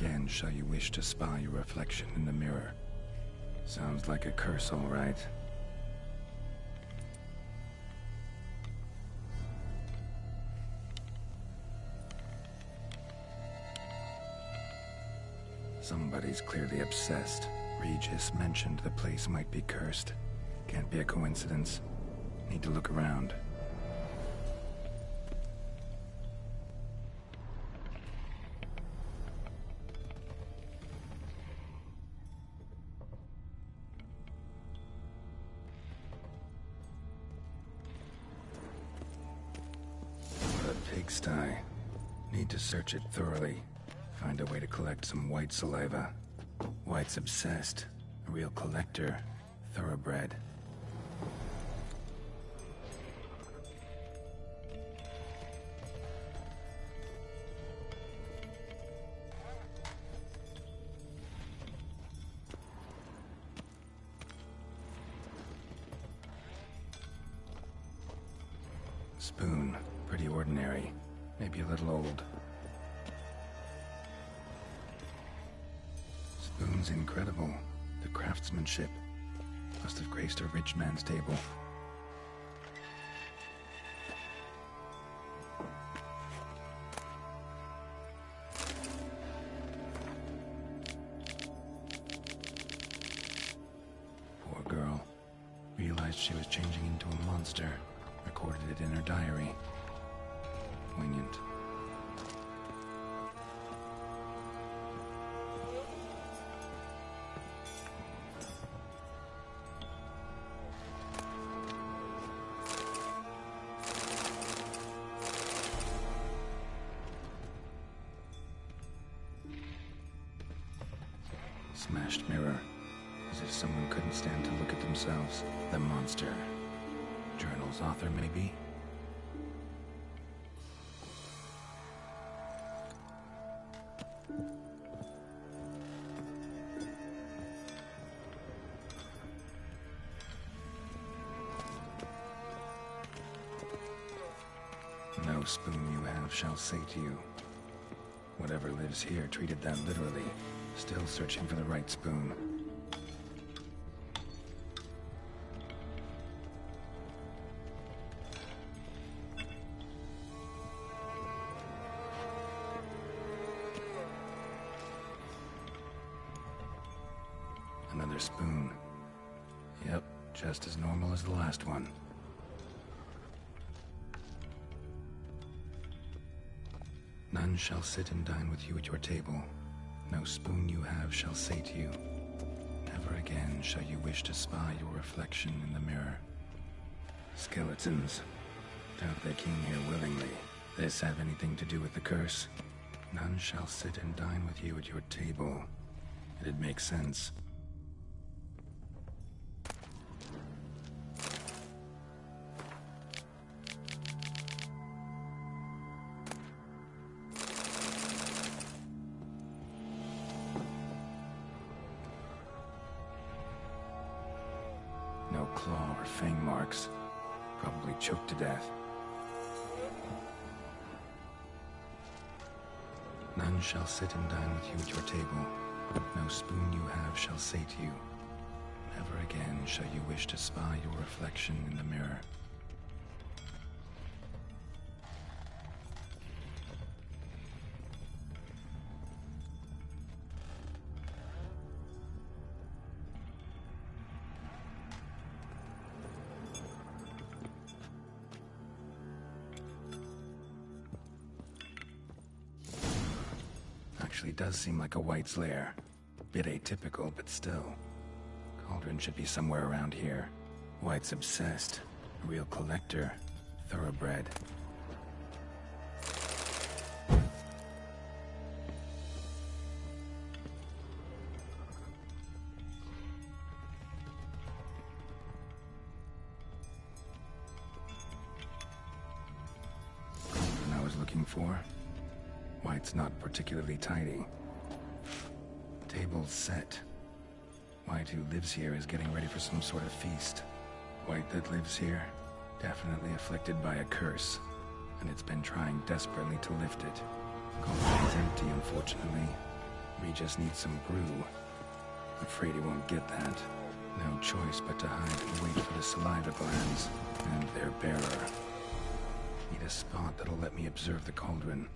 again shall you wish to spy your reflection in the mirror. Sounds like a curse, all right. Somebody's clearly obsessed. Regis mentioned the place might be cursed. Can't be a coincidence. Need to look around. What a pigsty. Need to search it thoroughly. Find a way to collect some white saliva. White's obsessed. A real collector. Thoroughbred. Spoon. Pretty ordinary. Maybe a little old. Spoon's incredible. The craftsmanship. Must have graced a rich man's table. Poor girl. Realized she was changing into a monster. Recorded it in her diary. Poignant. Smashed mirror. As if someone couldn't stand to look at themselves. The monster. Journal's author, maybe? No spoon you have shall say to you. Whatever lives here treated that literally. Still searching for the right spoon. Another spoon. Yep, just as normal as the last one. None shall sit and dine with you at your table. No spoon you have shall say to you, never again shall you wish to spy your reflection in the mirror. Skeletons. Doubt they came here willingly. This have anything to do with the curse? None shall sit and dine with you at your table. It'd make sense. No claw or fang marks. Probably choked to death. None shall sit and dine with you at your table. No spoon you have shall say to you, never again shall you wish to spy your reflection in the mirror. Actually does seem like a White's lair. Bit atypical, but still. Cauldron should be somewhere around here. White's obsessed. A real collector. Thoroughbred. Cauldron I was looking for. White's not particularly tidy. Table's set. White who lives here is getting ready for some sort of feast. White that lives here, definitely afflicted by a curse, and it's been trying desperately to lift it. Cauldron's empty, unfortunately. We just need some brew. Afraid he won't get that. No choice but to hide and wait for the saliva glands and their bearer. Need a spot that'll let me observe the cauldron.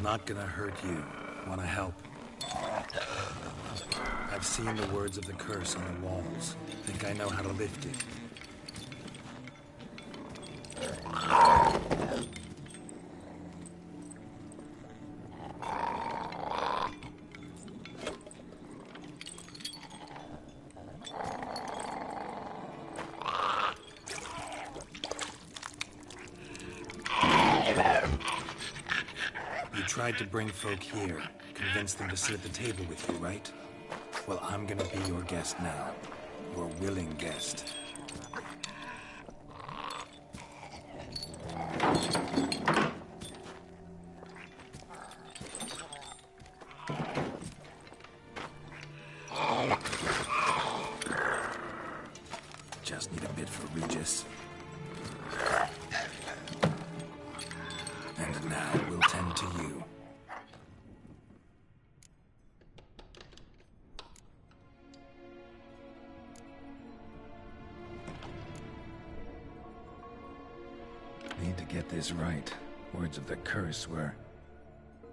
Not gonna hurt you. Wanna help? I've seen the words of the curse on the walls. Think I know how to lift it. Tried to bring folk here, convince them to sit at the table with you, right? Well, I'm gonna be your guest now. Your willing guest. Just need a bit for Regis. And now we'll tend to you. Need to get this right. Words of the curse were,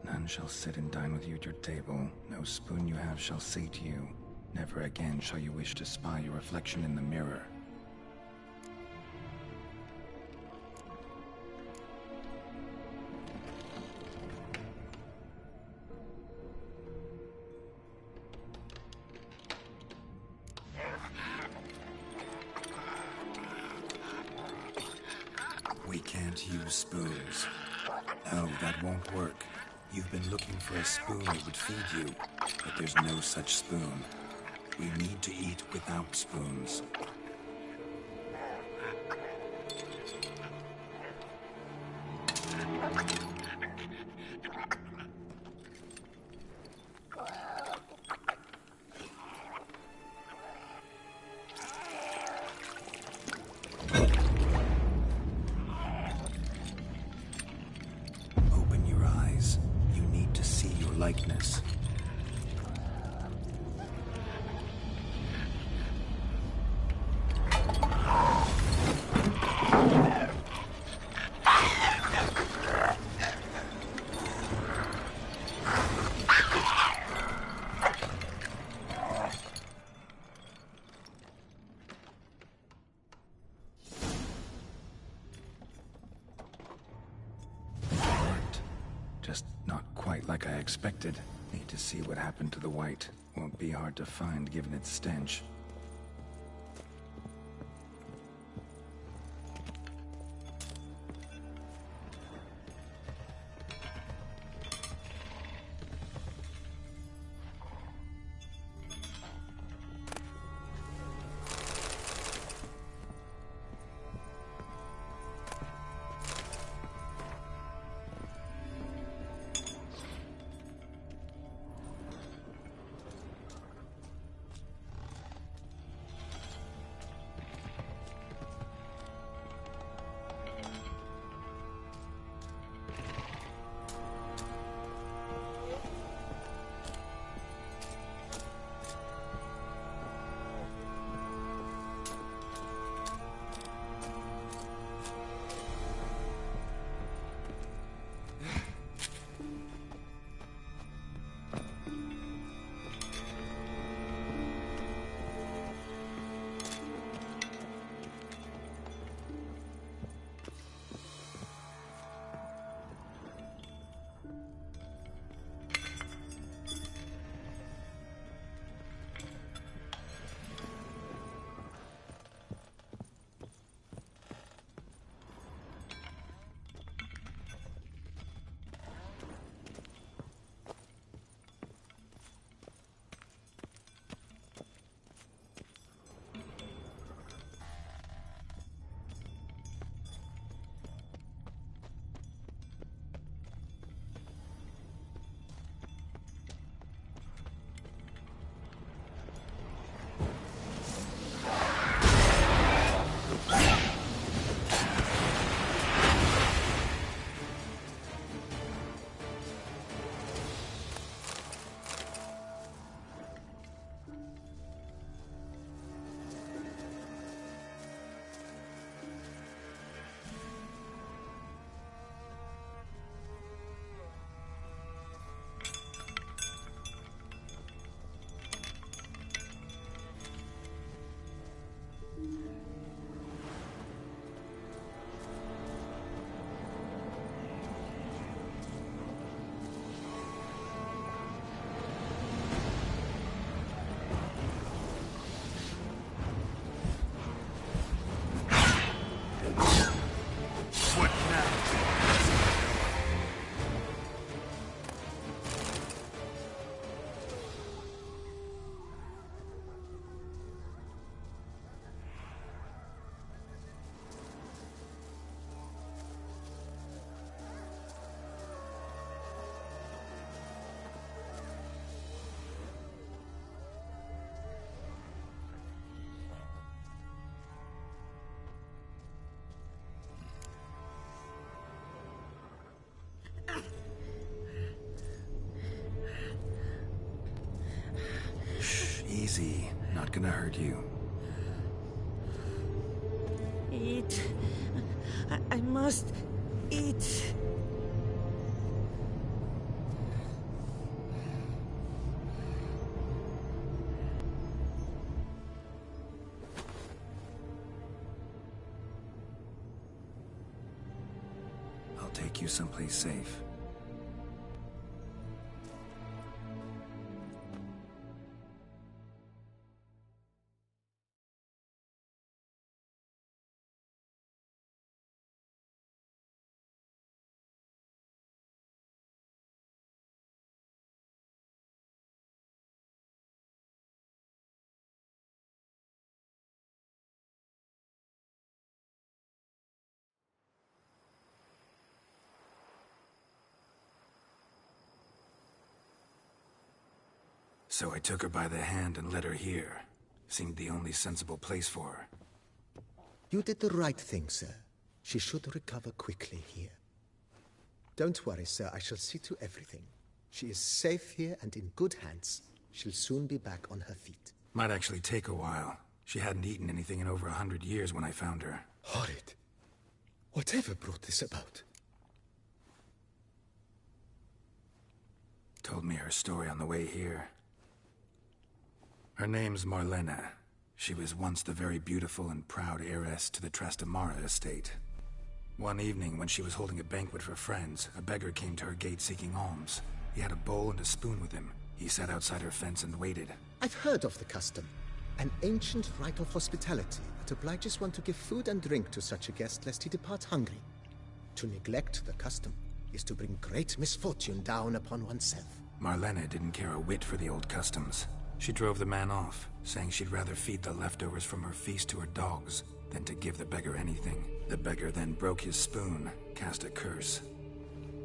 none shall sit and dine with you at your table. No spoon you have shall sate you. Never again shall you wish to spy your reflection in the mirror. We can't use spoons. No, that won't work. You've been looking for a spoon that would feed you, but there's no such spoon. We need to eat without spoons. likeness. Just not quite like I expected. Need to see what happened to the white. Won't be hard to find given its stench. Easy. Not gonna hurt you. Eat. I must eat. I'll take you someplace safe. So I took her by the hand and led her here. Seemed the only sensible place for her. You did the right thing, sir. She should recover quickly here. Don't worry, sir. I shall see to everything. She is safe here and in good hands. She'll soon be back on her feet. Might actually take a while. She hadn't eaten anything in over 100 years when I found her. Horrid. Whatever brought this about? Told me her story on the way here. Her name's Marlena. She was once the very beautiful and proud heiress to the Trastamara estate. One evening, when she was holding a banquet for friends, a beggar came to her gate seeking alms. He had a bowl and a spoon with him. He sat outside her fence and waited. I've heard of the custom. An ancient rite of hospitality that obliges one to give food and drink to such a guest lest he depart hungry. To neglect the custom is to bring great misfortune down upon oneself. Marlena didn't care a whit for the old customs. She drove the man off, saying she'd rather feed the leftovers from her feast to her dogs than to give the beggar anything. The beggar then broke his spoon, cast a curse.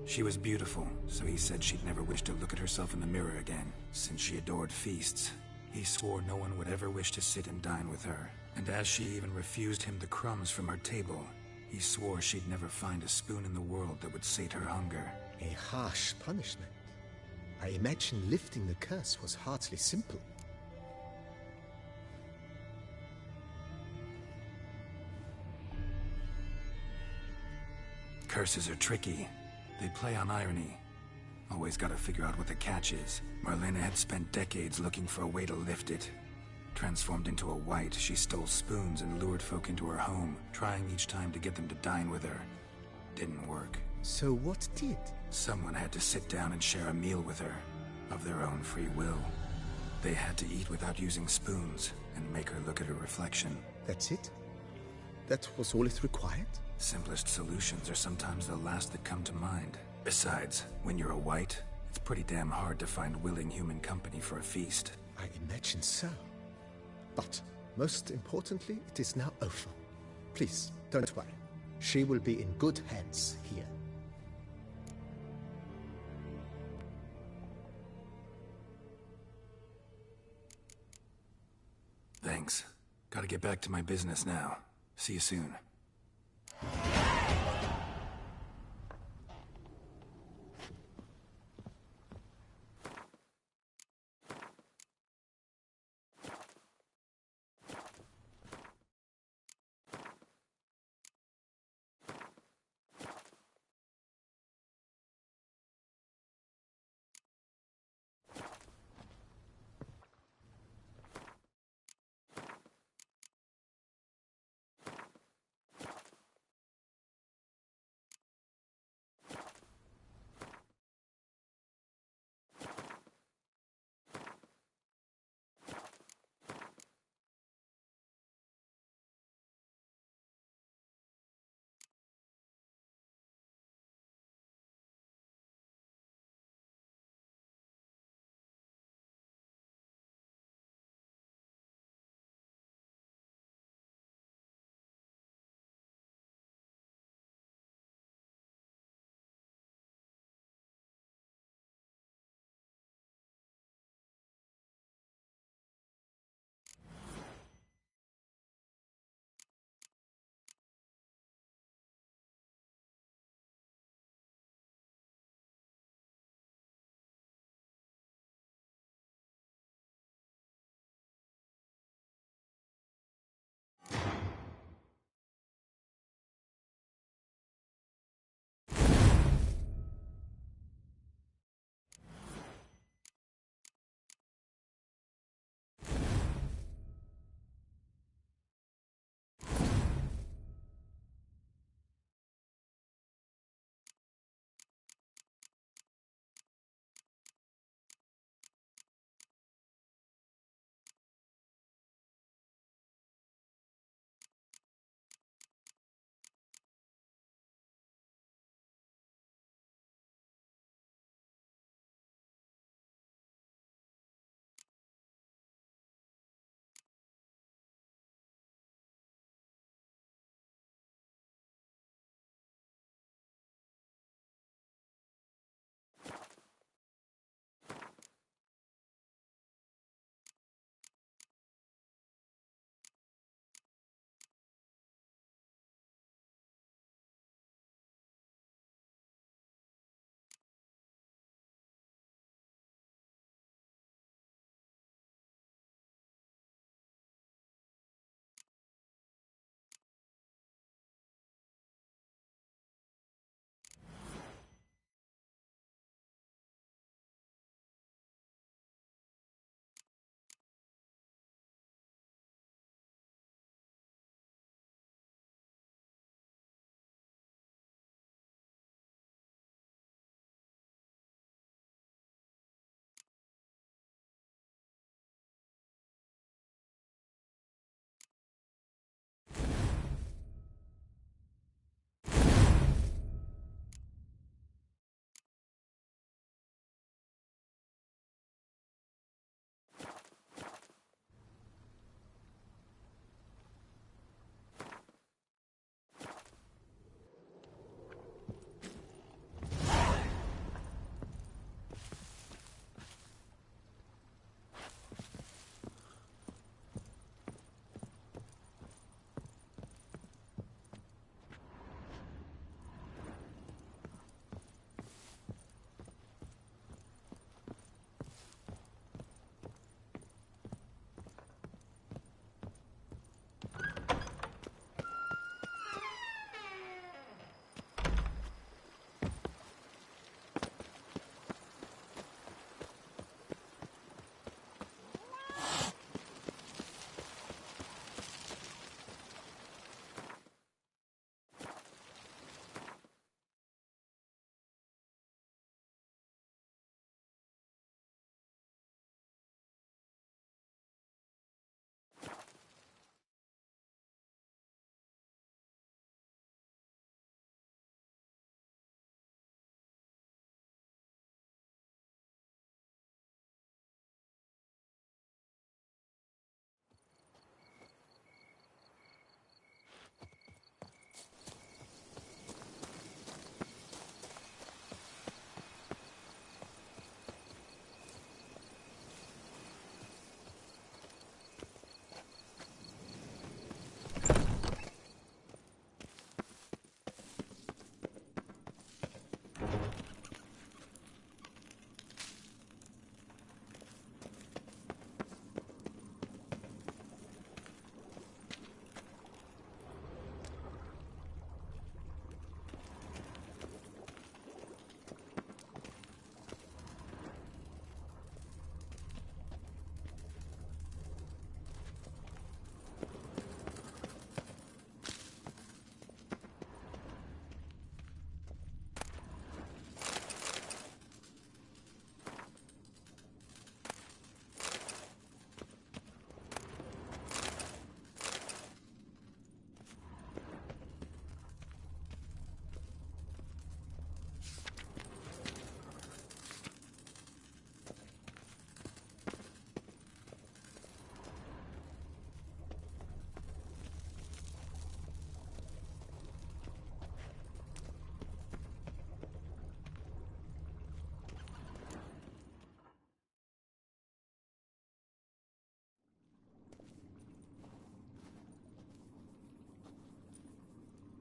She was beautiful, so he said she'd never wish to look at herself in the mirror again. Since she adored feasts, he swore no one would ever wish to sit and dine with her. And as she even refused him the crumbs from her table, he swore she'd never find a spoon in the world that would sate her hunger. A harsh punishment. I imagine lifting the curse was hardly simple. Curses are tricky. They play on irony. Always gotta figure out what the catch is. Marlena had spent decades looking for a way to lift it. Transformed into a wight, she stole spoons and lured folk into her home, trying each time to get them to dine with her. Didn't work. So what did? Someone had to sit down and share a meal with her, of their own free will. They had to eat without using spoons, and make her look at her reflection. That's it? That was all it required? Simplest solutions are sometimes the last that come to mind. Besides, when you're a wight, it's pretty damn hard to find willing human company for a feast. I imagine so. But, most importantly, it is now over. Please, don't worry. She will be in good hands here. Thanks. Gotta get back to my business now. See you soon.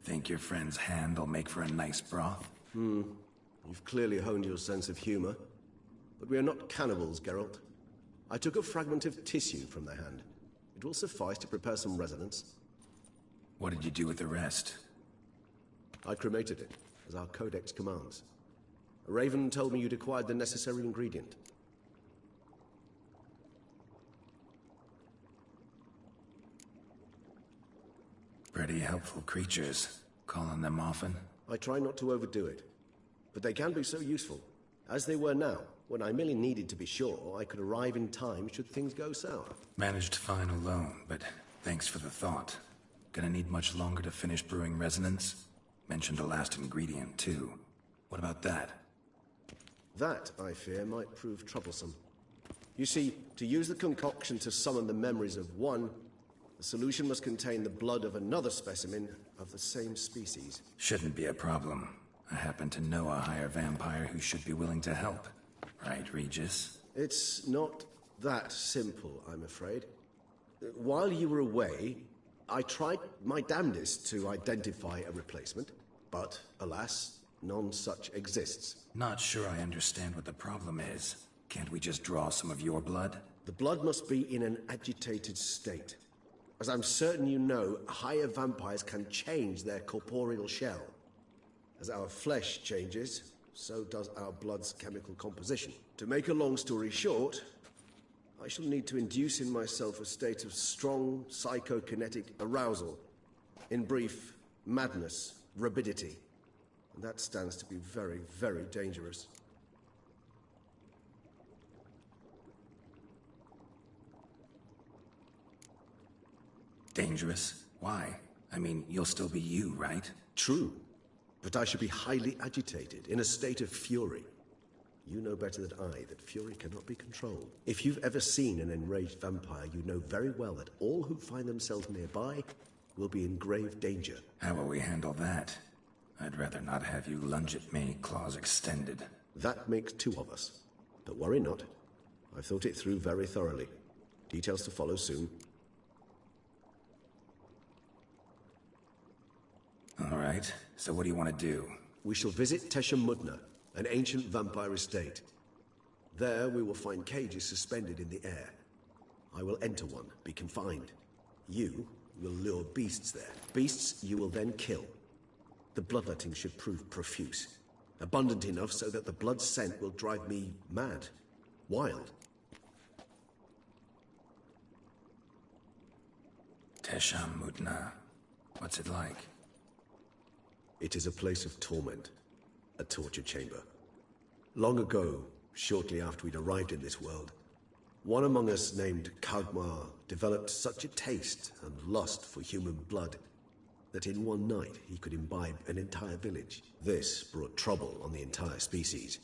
Think your friend's hand will make for a nice broth? You've clearly honed your sense of humor. But we are not cannibals, Geralt. I took a fragment of tissue from their hand. It will suffice to prepare some resonance. What did you do with the rest? I cremated it, as our codex commands. A raven told me you'd acquired the necessary ingredient. Pretty helpful creatures. Call on them often? I try not to overdo it. But they can be so useful. As they were now, when I merely needed to be sure I could arrive in time should things go sour. Managed fine alone, but thanks for the thought. Gonna need much longer to finish brewing resonance? Mentioned a last ingredient, too. What about that? That, I fear, might prove troublesome. You see, to use the concoction to summon the memories of one, the solution must contain the blood of another specimen of the same species. Shouldn't be a problem. I happen to know a higher vampire who should be willing to help. Right, Regis? It's not that simple, I'm afraid. While you were away, I tried my damnedest to identify a replacement, but alas, none such exists. Not sure I understand what the problem is. Can't we just draw some of your blood? The blood must be in an agitated state. As I'm certain you know, higher vampires can change their corporeal shell. As our flesh changes, so does our blood's chemical composition. To make a long story short, I shall need to induce in myself a state of strong psychokinetic arousal. In brief, madness, rabidity. And that stands to be very, very dangerous. Dangerous? Why? I mean, you'll still be you, right? True. But I should be highly agitated, in a state of fury. You know better than I that fury cannot be controlled. If you've ever seen an enraged vampire, you know very well that all who find themselves nearby will be in grave danger. How will we handle that? I'd rather not have you lunge at me, claws extended. That makes two of us. But worry not. I've thought it through very thoroughly. Details to follow soon. All right, so what do you want to do? We shall visit Tesha Mudna, an ancient vampire estate. There we will find cages suspended in the air. I will enter one, be confined. You will lure beasts there. Beasts you will then kill. The bloodletting should prove profuse. Abundant enough so that the blood scent will drive me mad. Wild. Tesha Mudna. What's it like? It is a place of torment. A torture chamber. Long ago, shortly after we'd arrived in this world, one among us named Kagmar developed such a taste and lust for human blood that in one night he could imbibe an entire village. This brought trouble on the entire species.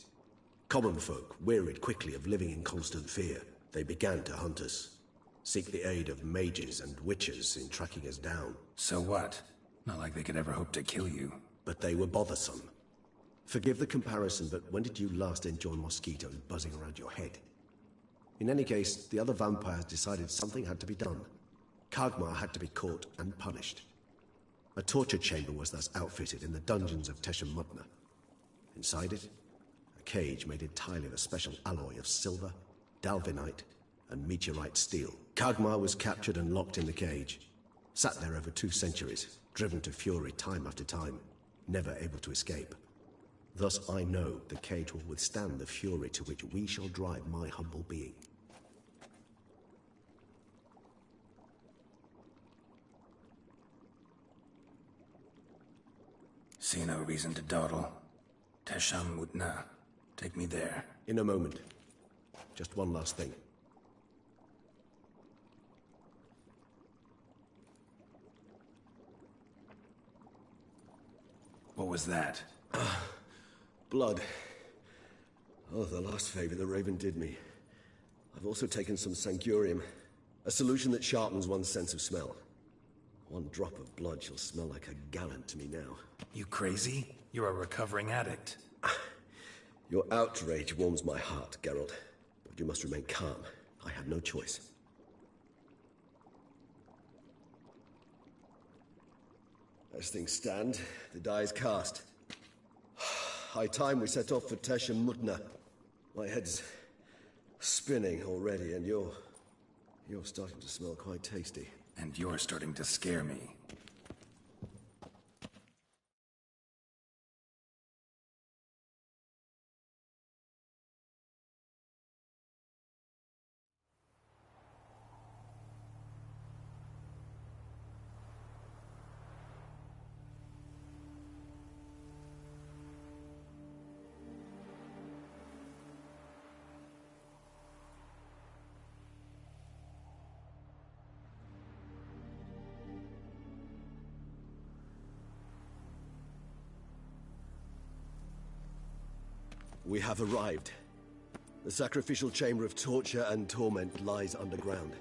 Common folk wearied quickly of living in constant fear. They began to hunt us, seek the aid of mages and witches in tracking us down. So what? Not like they could ever hope to kill you. But they were bothersome. Forgive the comparison, but when did you last enjoy mosquitoes buzzing around your head? In any case, the other vampires decided something had to be done. Kagmar had to be caught and punished. A torture chamber was thus outfitted in the dungeons of Tesha Mudna. Inside it, a cage made entirely of a special alloy of silver, dalvinite, and meteorite steel. Kagmar was captured and locked in the cage. Sat there over 2 centuries, driven to fury time after time, never able to escape. Thus I know the cage will withstand the fury to which we shall drive my humble being. See no reason to dawdle. Tesha Mudna. Take me there. In a moment. Just one last thing. What was that? Blood. Oh, the last favor the Raven did me. I've also taken some Sancurium, a solution that sharpens one's sense of smell. One drop of blood shall smell like a gallon to me now. You crazy? You're a recovering addict. Your outrage warms my heart, Geralt. But you must remain calm. I have no choice. As things stand, the die is cast. High time we set off for Tesha Mutna. My head's spinning already, and you're starting to smell quite tasty. And you're starting to scare me. We have arrived. The sacrificial chamber of torture and torment lies underground.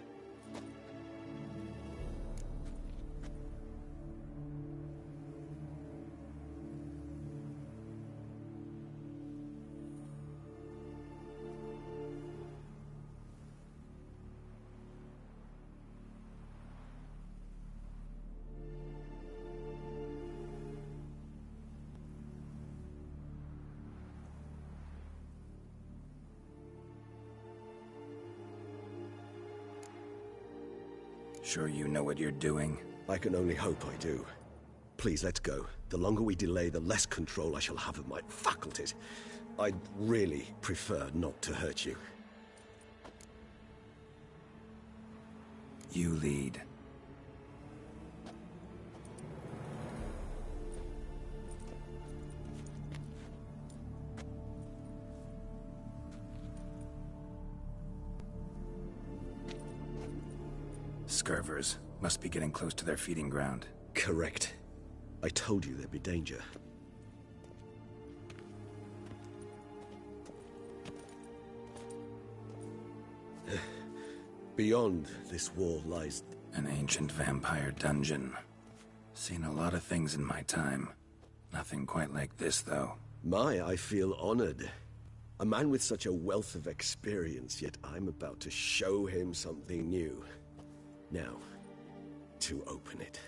Sure you know what you're doing? I can only hope I do. Please, let's go. The longer we delay, the less control I shall have of my faculties. I'd really prefer not to hurt you. You lead. Scurvers must be getting close to their feeding ground. Correct. I told you there'd be danger. Beyond this wall lies... An ancient vampire dungeon. Seen a lot of things in my time. Nothing quite like this, though. I feel honored. A man with such a wealth of experience, yet I'm about to show him something new. Now, to open it.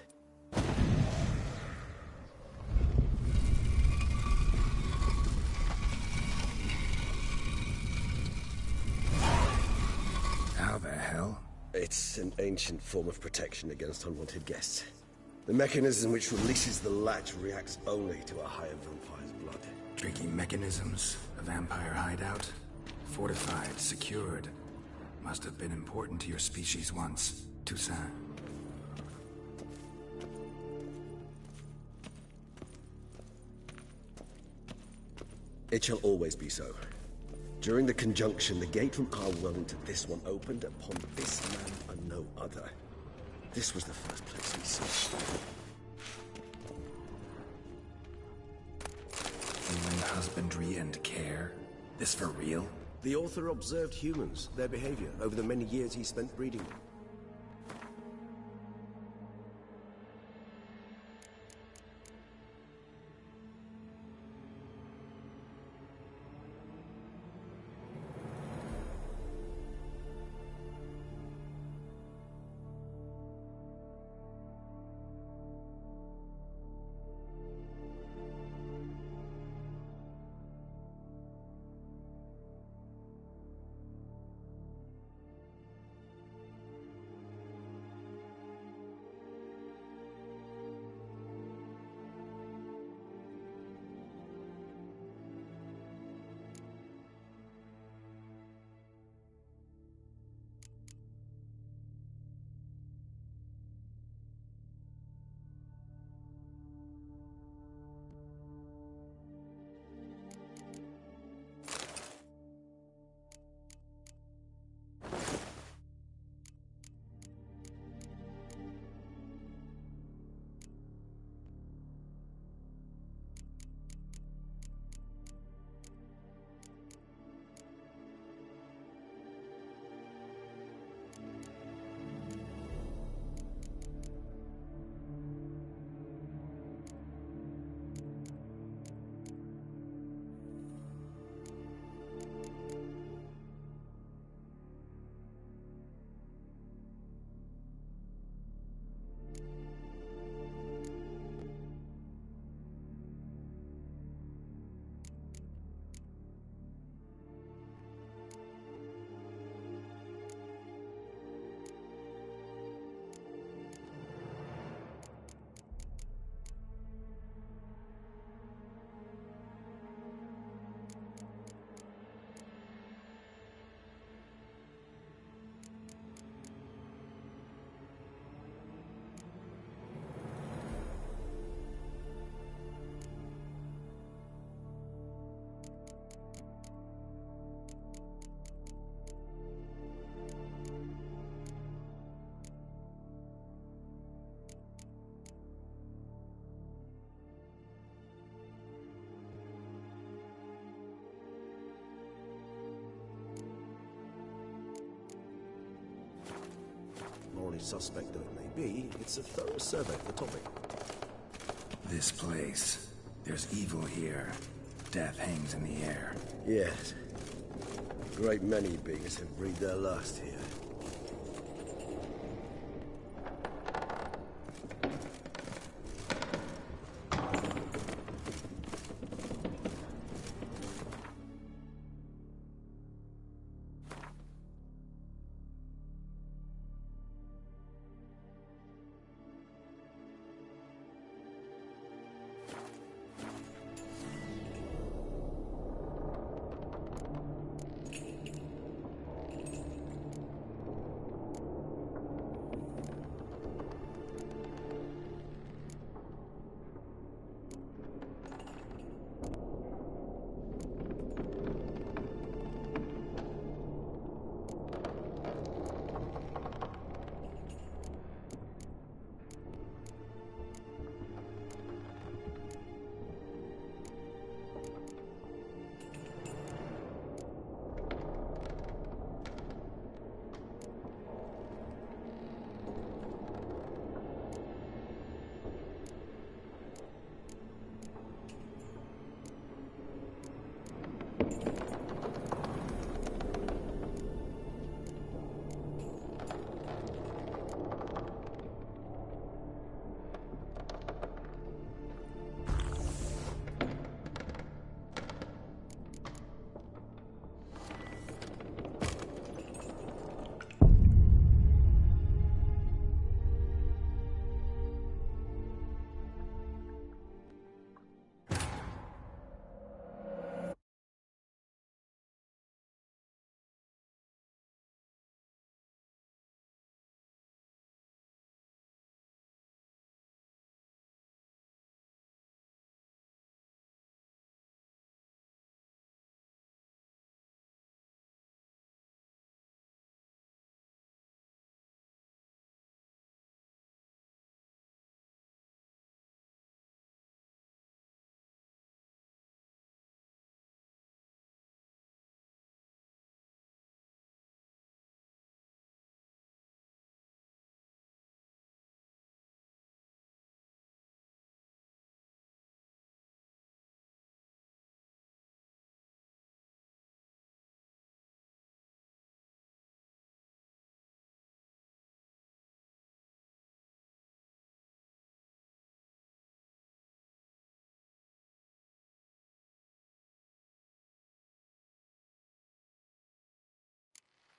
How the hell? It's an ancient form of protection against unwanted guests. The mechanism which releases the latch reacts only to a higher vampire's blood. Tricky mechanisms, a vampire hideout. Fortified, secured. Must have been important to your species once. Toussaint. It shall always be so. During the conjunction, the gate from our world to this one opened upon this land and no other. This was the first place we saw. Human husbandry and care? This for real? The author observed humans, their behavior, over the many years he spent breeding them. Morally suspect though it may be, it's a thorough survey of the topic. This place. There's evil here. Death hangs in the air. Yes. A great many beings have breathed their last here.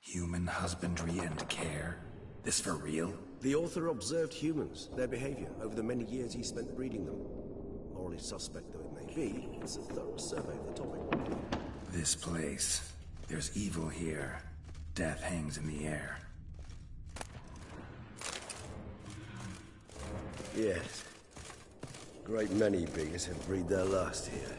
Human husbandry and care? This for real? The author observed humans, their behavior, over the many years he spent breeding them. Morally suspect though it may be, it's a thorough survey of the topic. This place. There's evil here. Death hangs in the air. Yes. A great many beings have breathed their last here.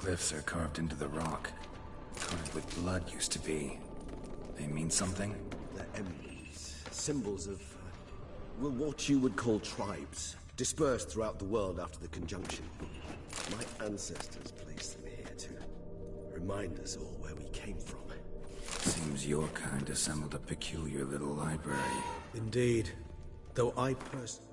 glyphs are carved into the rock. Coated with blood used to be. They mean something? They're emblems, symbols of, well, what you would call tribes, dispersed throughout the world after the conjunction. My ancestors placed them here to remind us all where we came from. Seems your kind assembled a peculiar little library. Indeed. Though I personally...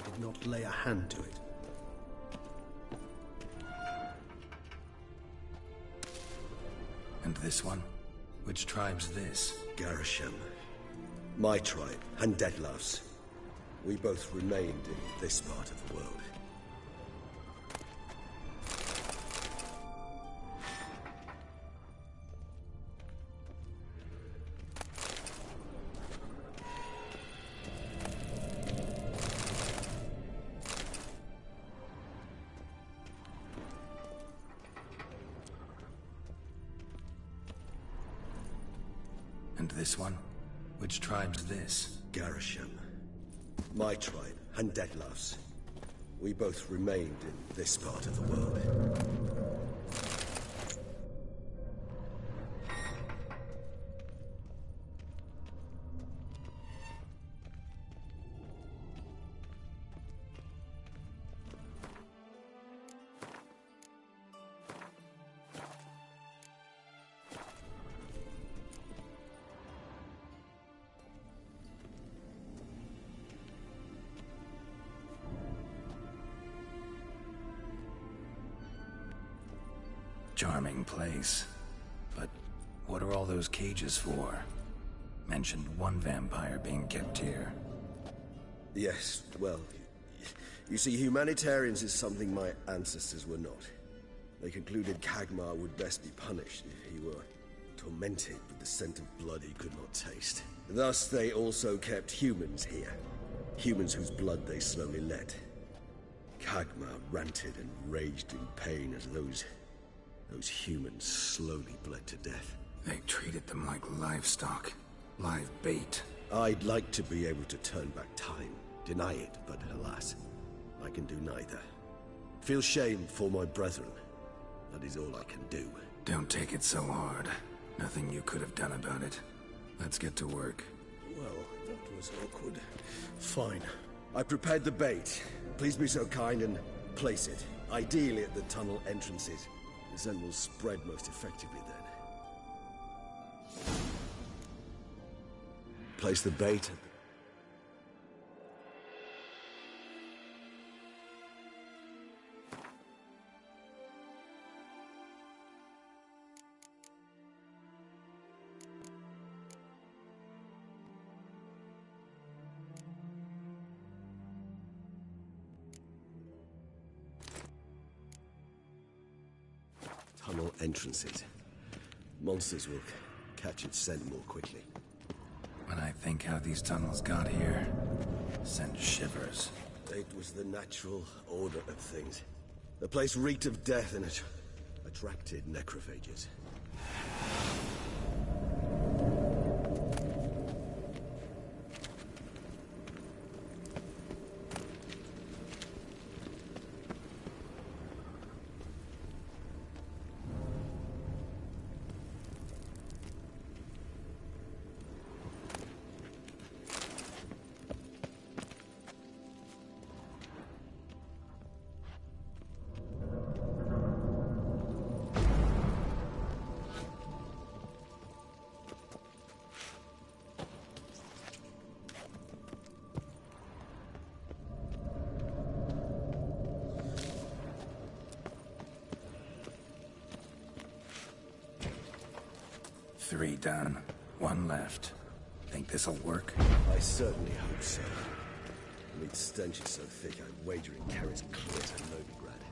did not lay a hand to it. And this one? Which tribe's this? Garisham. My tribe, and Deadlouse. We both remained in this part of the world. And this one? Which tribe's this? Garisham. My tribe, and Deadlouse. We both remained in this part of the world. Charming place. But what are all those cages for? Mentioned one vampire being kept here. Yes, well, you see, humanitarians is something my ancestors were not. They concluded Kagmar would best be punished if he were tormented with the scent of blood he could not taste. Thus, they also kept humans here. Humans whose blood they slowly let. Kagmar ranted and raged in pain as those humans slowly bled to death. They treated them like livestock. Live bait. I'd like to be able to turn back time, deny it, but alas, I can do neither. Feel shame for my brethren. That is all I can do. Don't take it so hard. Nothing you could have done about it. Let's get to work. Well, that was awkward. Fine. I prepared the bait. Please be so kind and place it. Ideally at the tunnel entrances. The scent will spread most effectively then. Place the bait at tunnel entrances. Monsters will catch its scent more quickly. When I think how these tunnels got here, sent shivers. It was the natural order of things. The place reeked of death and it attracted necrophages. 3 done. 1 left. Think this'll work? I certainly hope so. The meat stench is so thick, I'd wager it carries clear to Novigrad.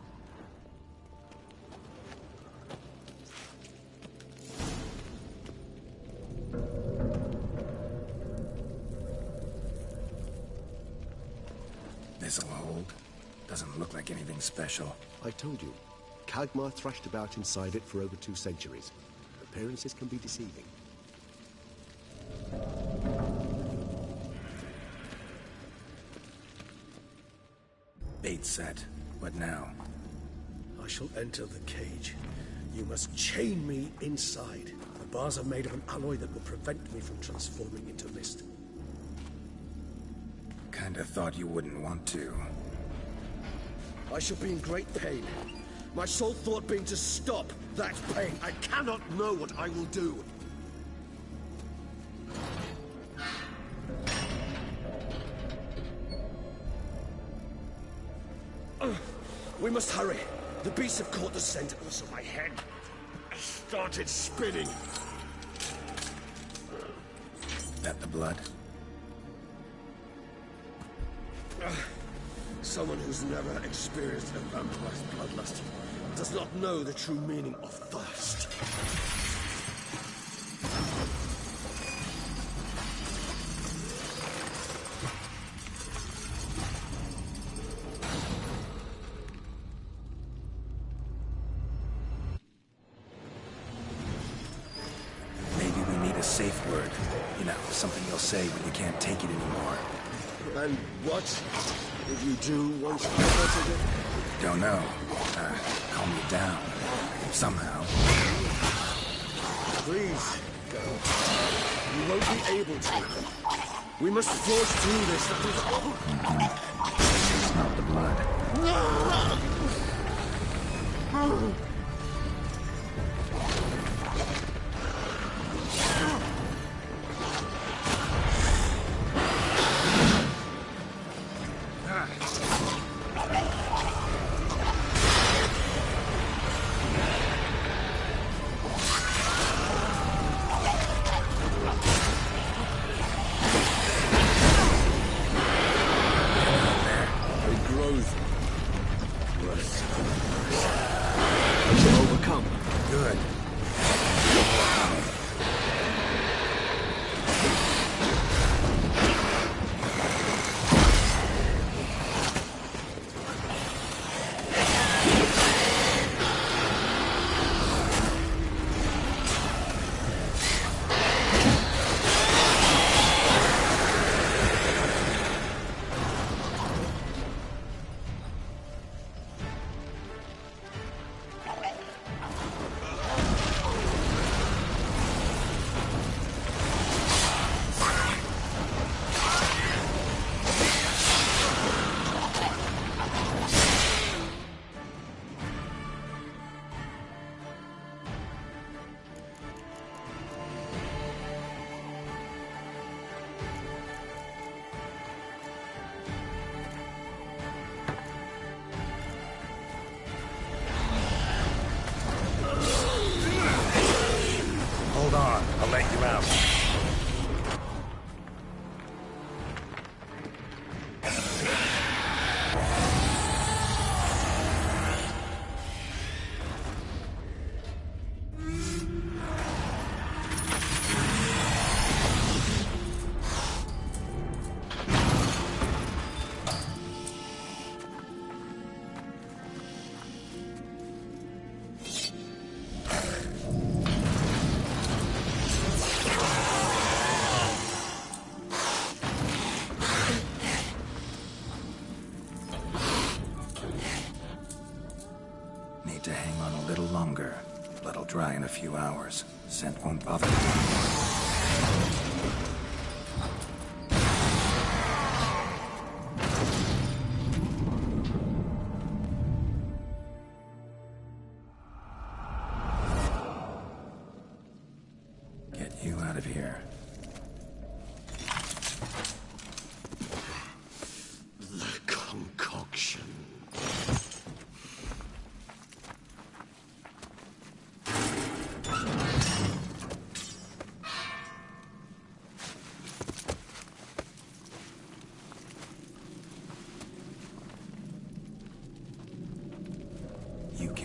This'll hold. Doesn't look like anything special. I told you, Kagmar thrashed about inside it for over 2 centuries. Appearances can be deceiving. Bait set. What now? I shall enter the cage. You must chain me inside. The bars are made of an alloy that will prevent me from transforming into mist. Kinda thought you wouldn't want to. I shall be in great pain. My sole thought being to stop that pain. I cannot know what I will do. We must hurry. The beasts have caught the scent, also my head started spinning. That the blood? Someone who's never experienced a vampire's bloodlust does not know the true meaning of thirst. Maybe we need a safe word. You know, something you'll say when you can't take it anymore. And what if you do once I uttered it? Don't know. Calm you down. Somehow. Please, go. You won't be able to. We must forge through this. That is all. It's not the blood. Good. Hold on, I'll let you out. Need to hang on a little longer. Blood'll dry in a few hours. Scent won't bother me. Get you out of here. The concoction.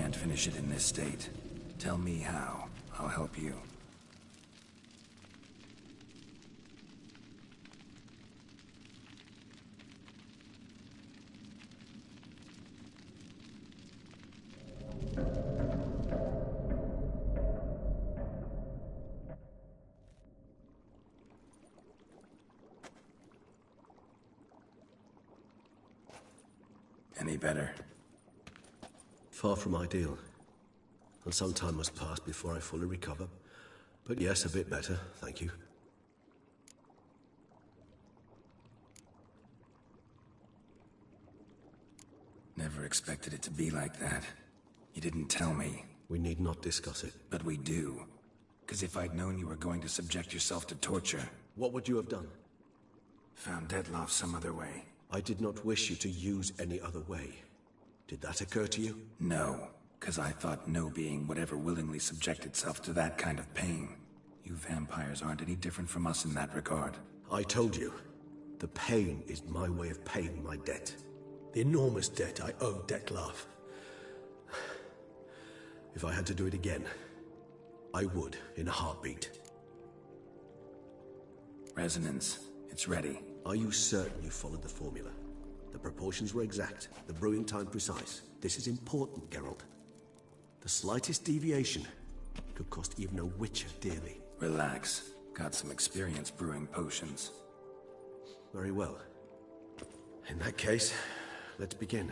can't finish it in this state. Tell me how. I'll help you. Any better? Far from ideal. And some time must pass before I fully recover. But yes, a bit better, thank you. Never expected it to be like that. You didn't tell me. We need not discuss it. But we do. Because if I'd known you were going to subject yourself to torture... What would you have done? Found Dettlaff some other way. I did not wish you to use any other way. Did that occur to you? No, because I thought no being would ever willingly subject itself to that kind of pain. You vampires aren't any different from us in that regard. I told you. The pain is my way of paying my debt. The enormous debt I owe Dettlaff. If I had to do it again, I would in a heartbeat. Resonance. It's ready. Are you certain you followed the formula? The proportions were exact, the brewing time precise. This is important, Geralt. The slightest deviation could cost even a Witcher dearly. Relax. Got some experience brewing potions. Very well. In that case, let's begin.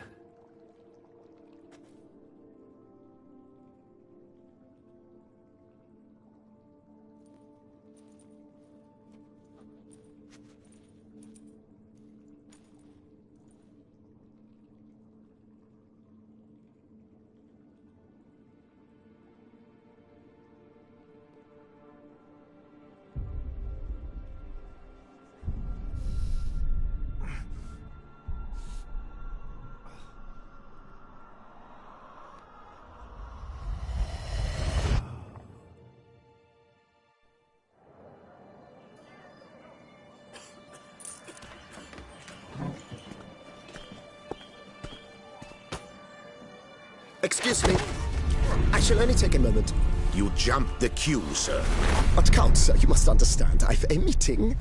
Excuse me. I shall only take a moment. You jumped the queue, sir. But Count, sir, you must understand. I've a meeting.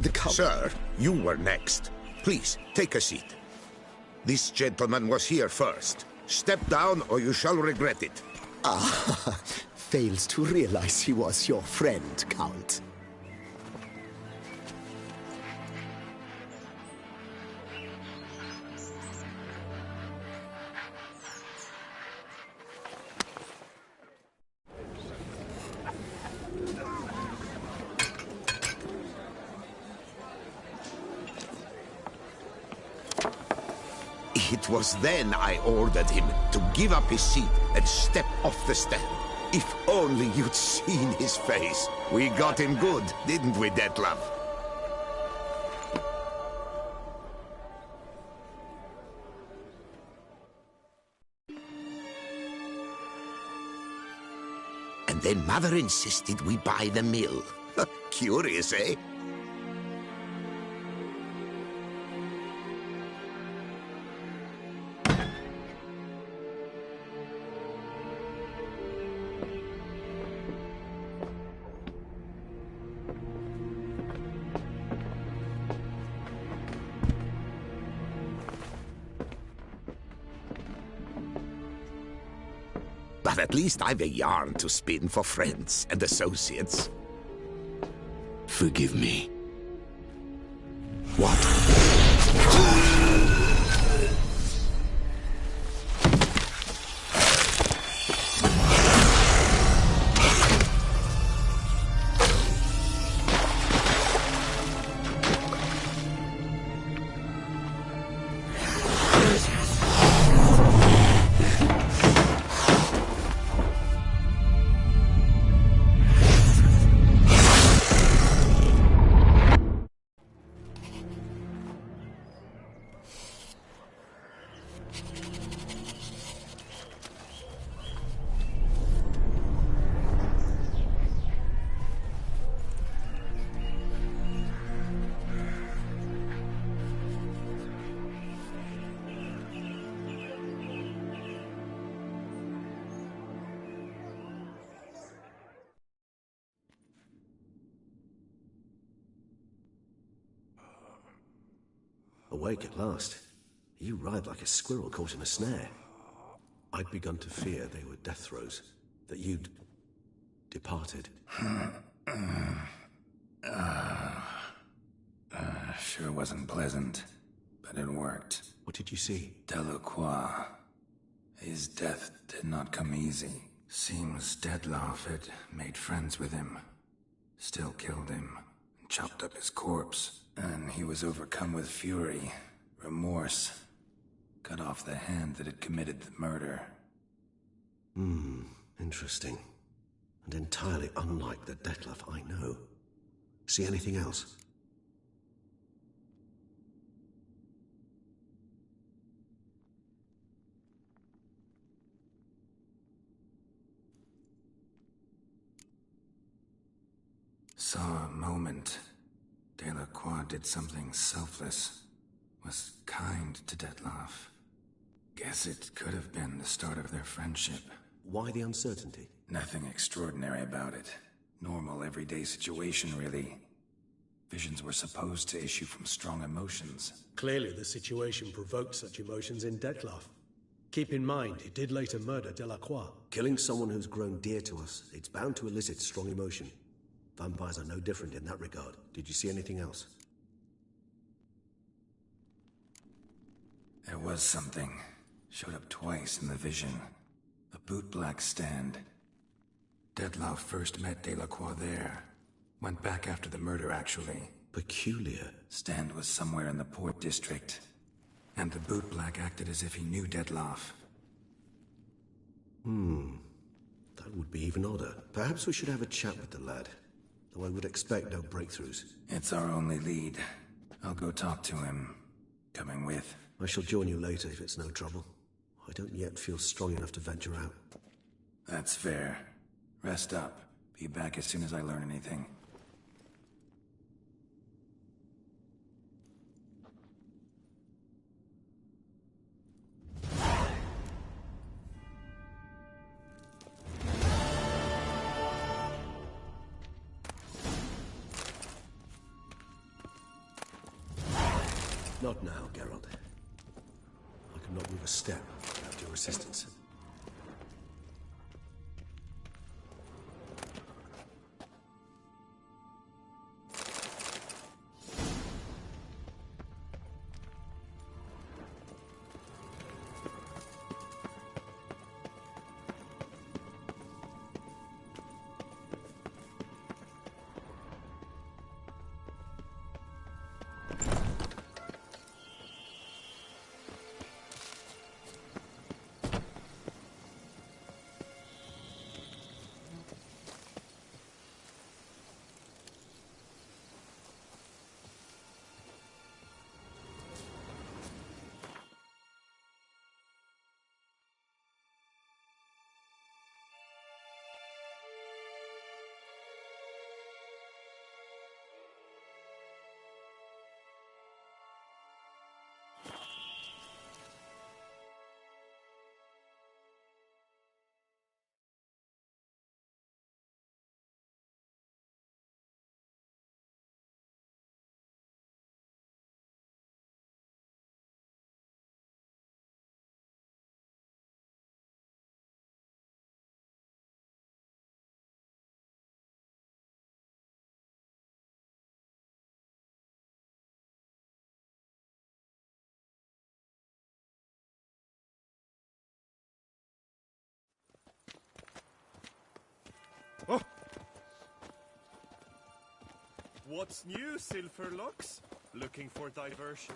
The Count... Sir, you were next. Please, take a seat. This gentleman was here first. Step down or you shall regret it. Ah, fails to realize he was your friend, Count. It was then I ordered him to give up his seat and step off the stand. If only you'd seen his face. We got him good, didn't we, Dettlaff? And then Mother insisted we buy the mill. Curious, eh? But at least I've a yarn to spin for friends and associates. Forgive me. What? Awake at last. You writhe like a squirrel caught in a snare. I'd begun to fear they were death throes, that you'd departed. Sure wasn't pleasant, but it worked. What did you see? Delacroix. His death did not come easy. Seems Dettlaff had made friends with him. Still killed him, and chopped up his corpse. And he was overcome with fury, remorse. Cut off the hand that had committed the murder. Interesting. And entirely unlike the Dettlaff I know. See anything else? Saw a moment. Delacroix did something selfless. Was kind to Dettlaff. Guess it could have been the start of their friendship. Why the uncertainty? Nothing extraordinary about it. Normal, everyday situation, really. Visions were supposed to issue from strong emotions. Clearly the situation provoked such emotions in Dettlaff. Keep in mind, he did later murder Delacroix. Killing someone who's grown dear to us, it's bound to elicit strong emotion. Vampires are no different in that regard. Did you see anything else? There was something. Showed up twice in the vision. A bootblack stand. Dettlaff first met Delacroix there. Went back after the murder, actually. Peculiar. Stand was somewhere in the Port District. And the bootblack acted as if he knew Dettlaff. That would be even odder. Perhaps we should have a chat with the lad. Though I would expect no breakthroughs. It's our only lead. I'll go talk to him. Coming with. I shall join you later if it's no trouble. I don't yet feel strong enough to venture out. That's fair. Rest up. Be back as soon as I learn anything. Not now, Geralt. I cannot move a step without your assistance. What's new, Silverlocks? Looking for diversion?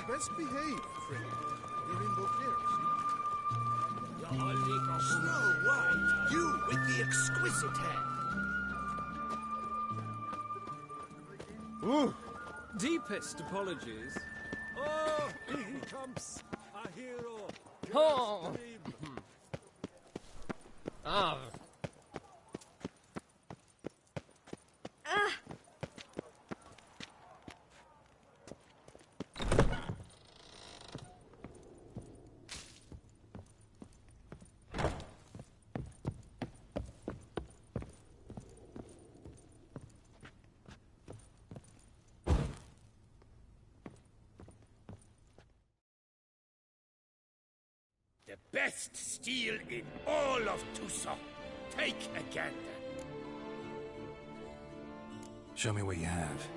Best behave, friend. You're in Beauclair. Snow White, you with the exquisite hair. Deepest apologies. Oh, he comes! A hero! Oh. Ah. The best steel in all of Tucson. Take a gander. Show me what you have.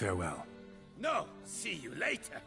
Farewell. No, see you later.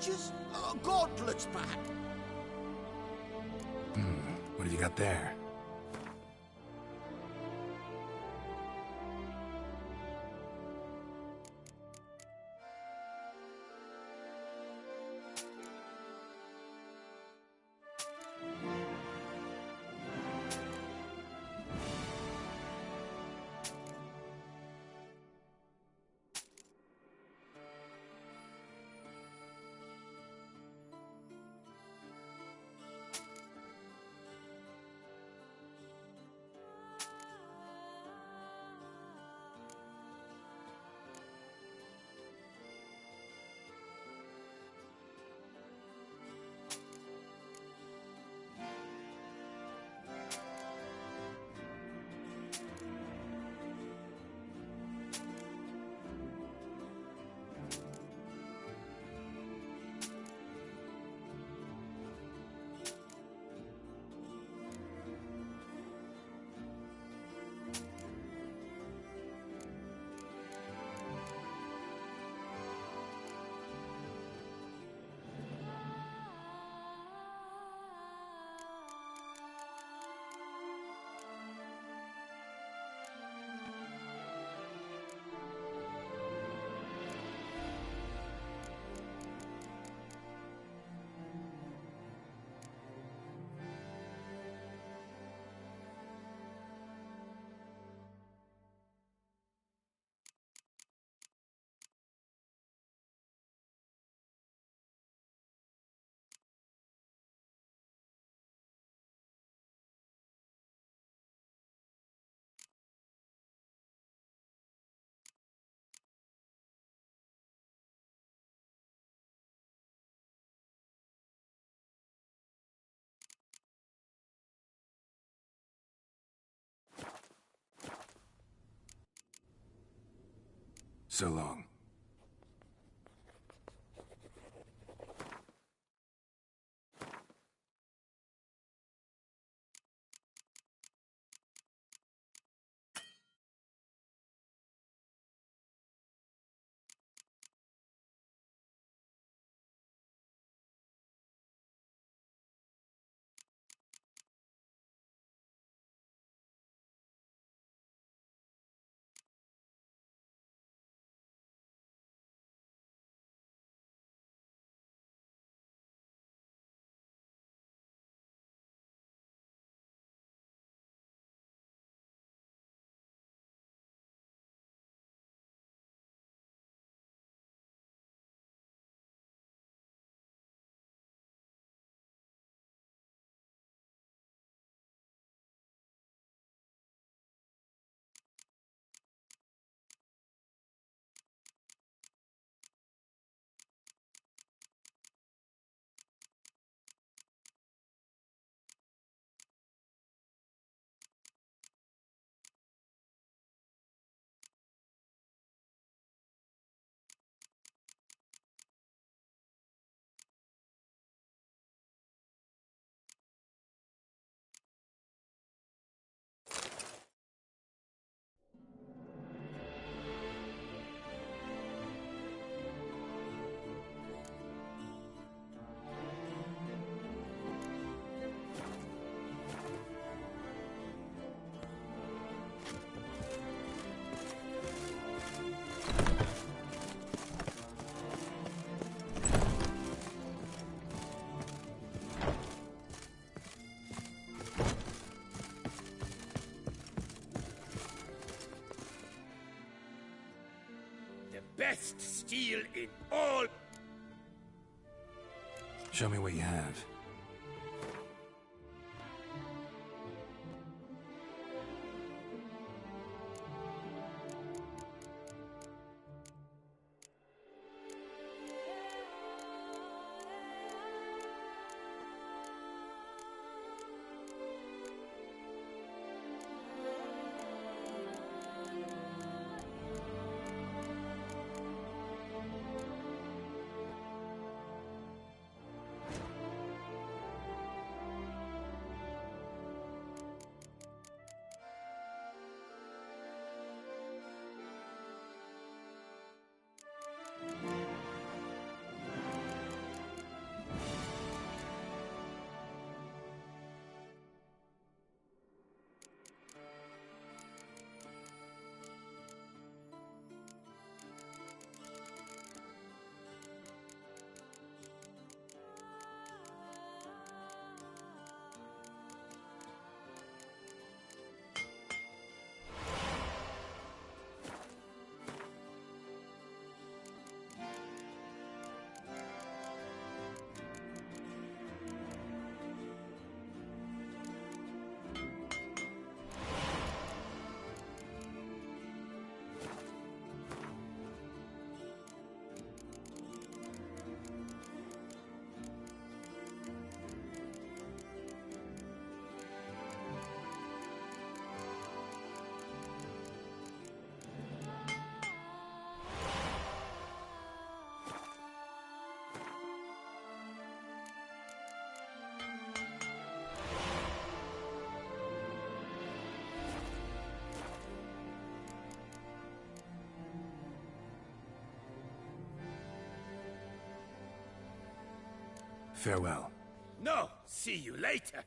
Mages? Gauntlets, perhaps? What have you got there? So long. Best steel in all... Show me what you have. Farewell. No, see you later.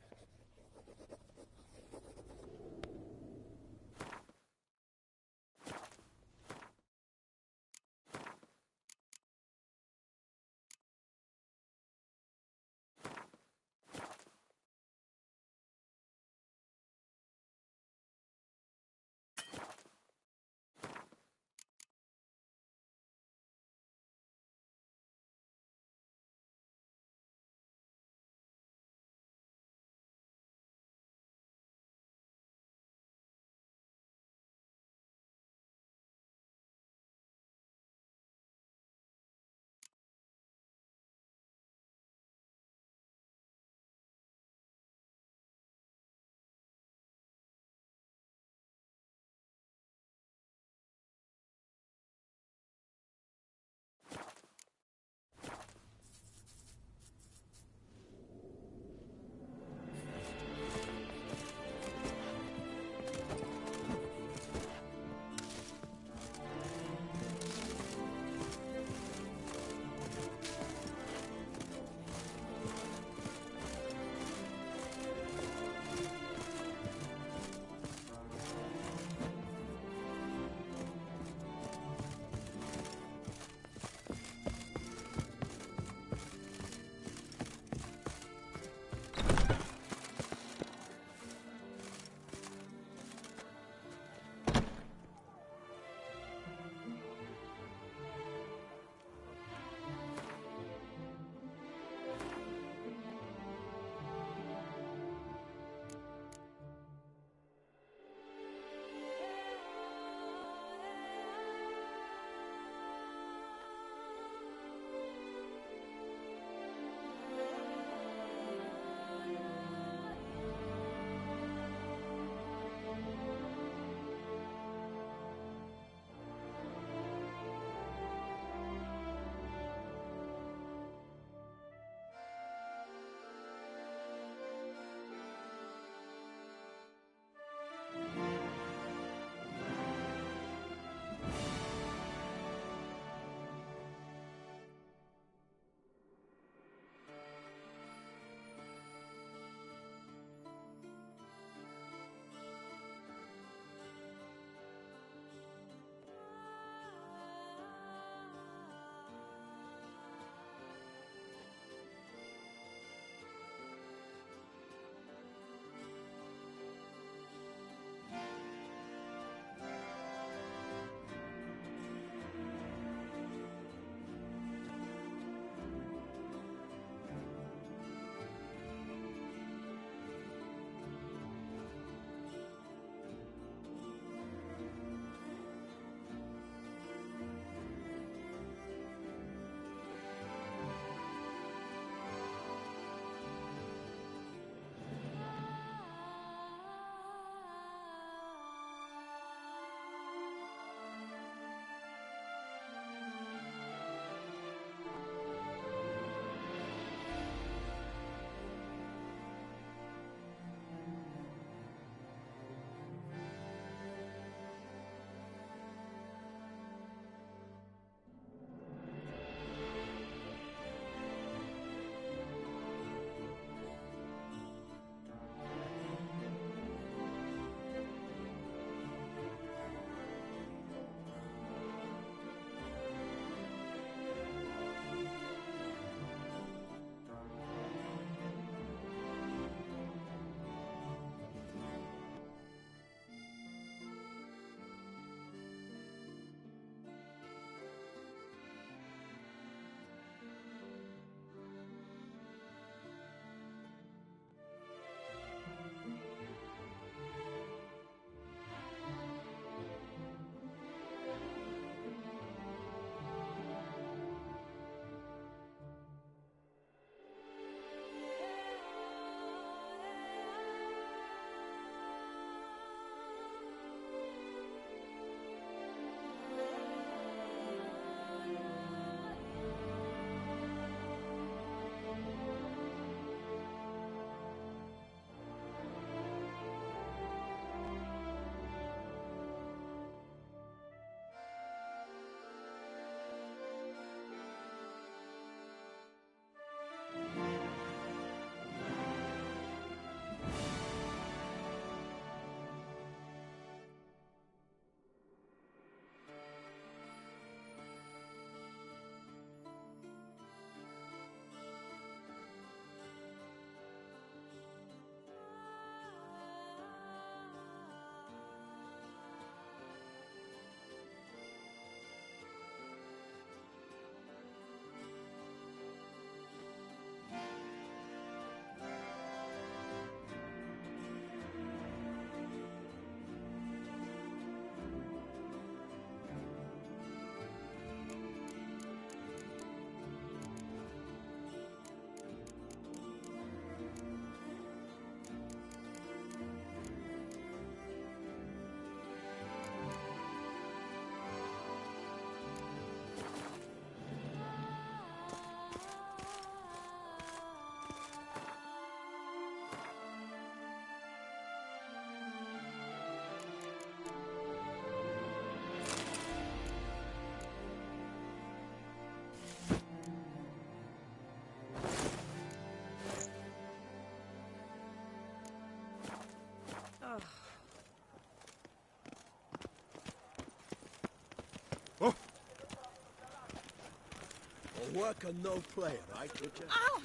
worker, no play, right, Witcher? Ow!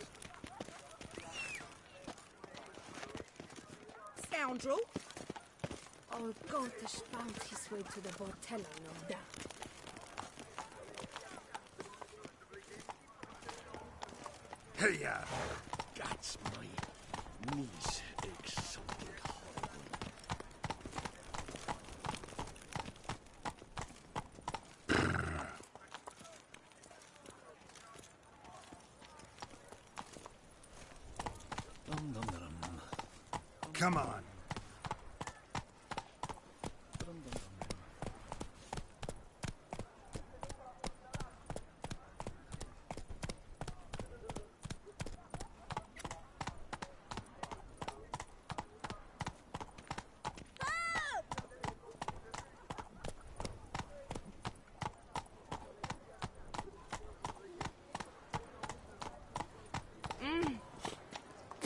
Scoundrel! Old Gotish found his way to the Bortello, no doubt. Hey, that's my niece aches something horrible. Come on.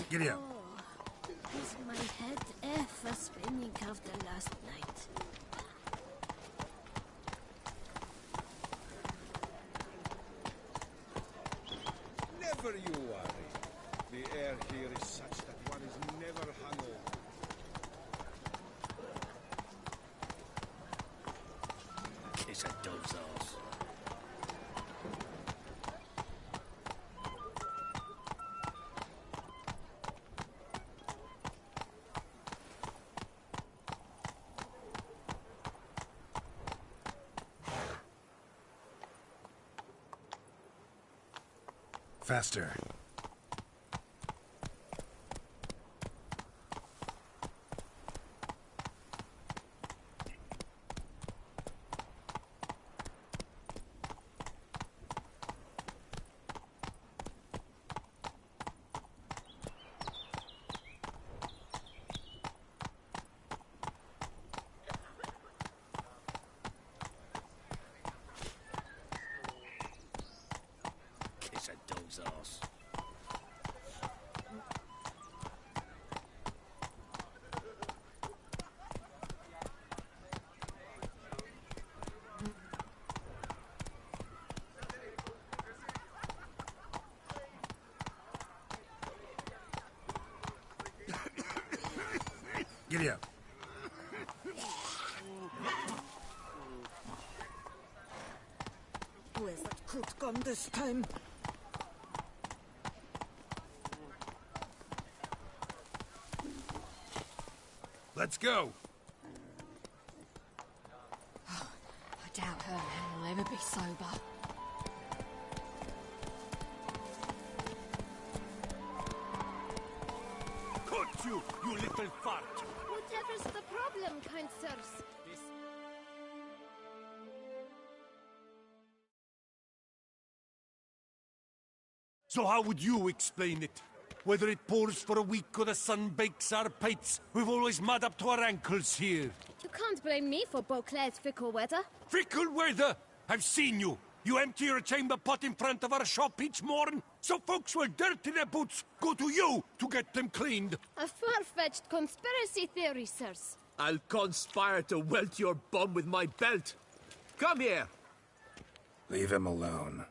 Giddy up. Is my head ever spinning after last night? Never you worry. The air here is such that one is never hungover. Kiss a dove's arse. Faster. Kiss a dove's arse. Giddy up. Where's that crook gone this time? Let's go. I doubt her man will ever be sober. Cut you, you little fart! Whatever's the problem, kind sirs? So how would you explain it? Whether it pours for a week or the sun bakes our pates, we've always mud up to our ankles here. You can't blame me for Beauclair's fickle weather. Fickle weather! I've seen you! You empty your chamber pot in front of our shop each morn, so folks will dirty their boots, go to you to get them cleaned. A far-fetched conspiracy theory, sirs. I'll conspire to welt your bum with my belt. Come here! Leave him alone.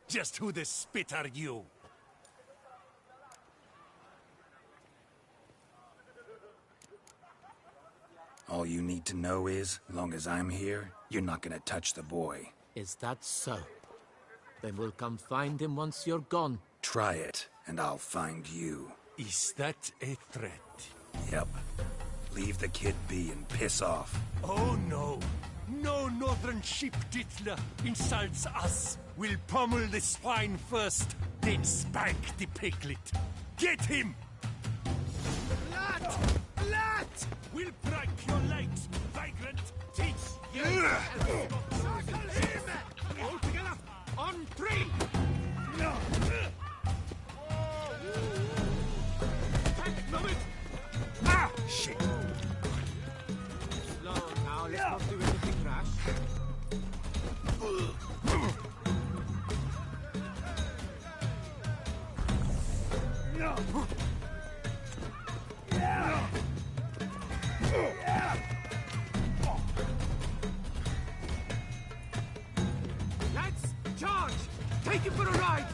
Just who the spit are you? All you need to know is, long as I'm here, you're not gonna touch the boy. Is that so? Then we'll come find him once you're gone. Try it, and I'll find you. Is that a threat? Yep. Leave the kid be and piss off. Oh no! No northern sheep diddler insults us! We'll pummel the swine first, then spank the piglet. Get him! Lad! Lad! We'll break your legs, vagrant! Teach you! Circle him! All together! On three! No! Take it! Ah! Shit! Slow now, let's not do anything rash. Let's charge! take you for a ride!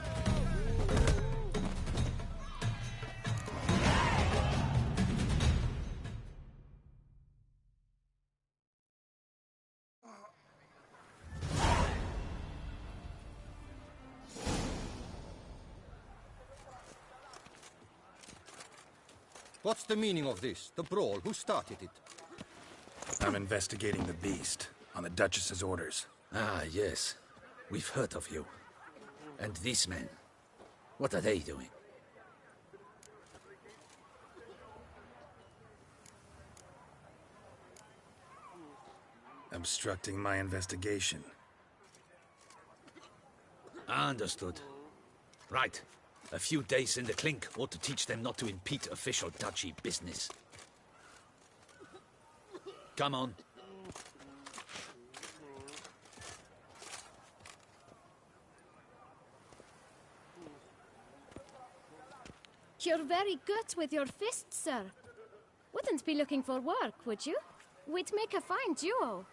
What's the meaning of this? The brawl? Who started it? I'm investigating the beast, on the Duchess's orders. Ah, yes. We've heard of you. And these men, what are they doing? Obstructing my investigation. Understood. Right. A few days in the clink ought to teach them not to impede official duchy business. Come on. You're very good with your fists, sir. Wouldn't be looking for work, would you? We'd make a fine duo.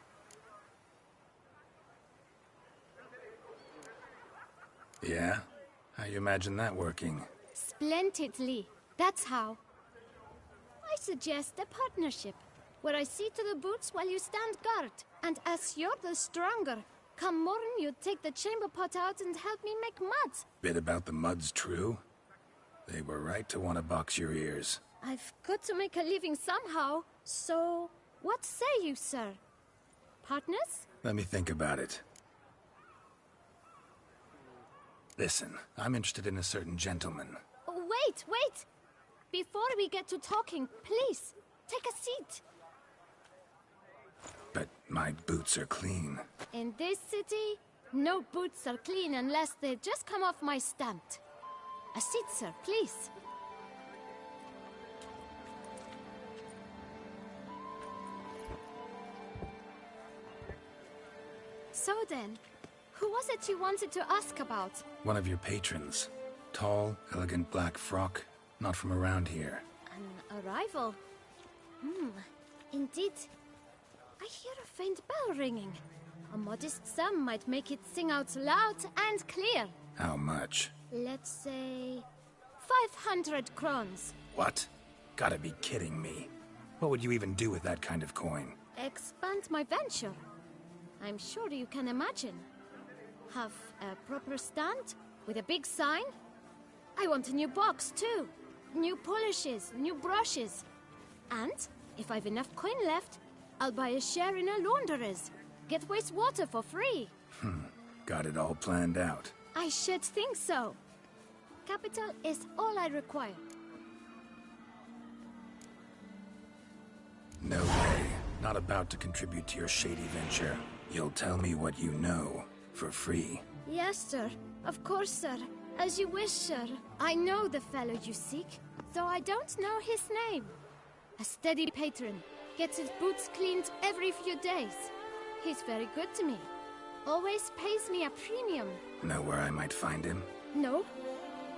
Yeah? How you imagine that working? Splendidly. That's how. I suggest a partnership, where I see to the boots while you stand guard. And as you're the stronger, come morn you take the chamber pot out and help me make mud. Bit about the mud's true? They were right to want to box your ears. I've got to make a living somehow, so what say you, sir? Partners? Let me think about it. Listen, I'm interested in a certain gentleman. Wait! Before we get to talking, please, take a seat. But my boots are clean. In this city, no boots are clean unless they just come off my stand. A seat, sir, please. So then, who was it you wanted to ask about? One of your patrons. Tall, elegant black frock. Not from around here. An arrival? Indeed. I hear a faint bell ringing. A modest sum might make it sing out loud and clear. How much? Let's say 500 crowns. What? Gotta be kidding me. What would you even do with that kind of coin? Expand my venture. I'm sure you can imagine. Have a proper stand with a big sign. I want a new box too. New polishes, new brushes. And if I've enough coin left, I'll buy a share in a launderer's. Get wastewater for free. Got it all planned out. I should think so. Capital is all I require. No way. Not about to contribute to your shady venture. You'll tell me what you know, for free. Yes, sir. Of course, sir. As you wish, sir. I know the fellow you seek, though I don't know his name. A steady patron. Gets his boots cleaned every few days. He's very good to me. Always pays me a premium. Know where I might find him? No,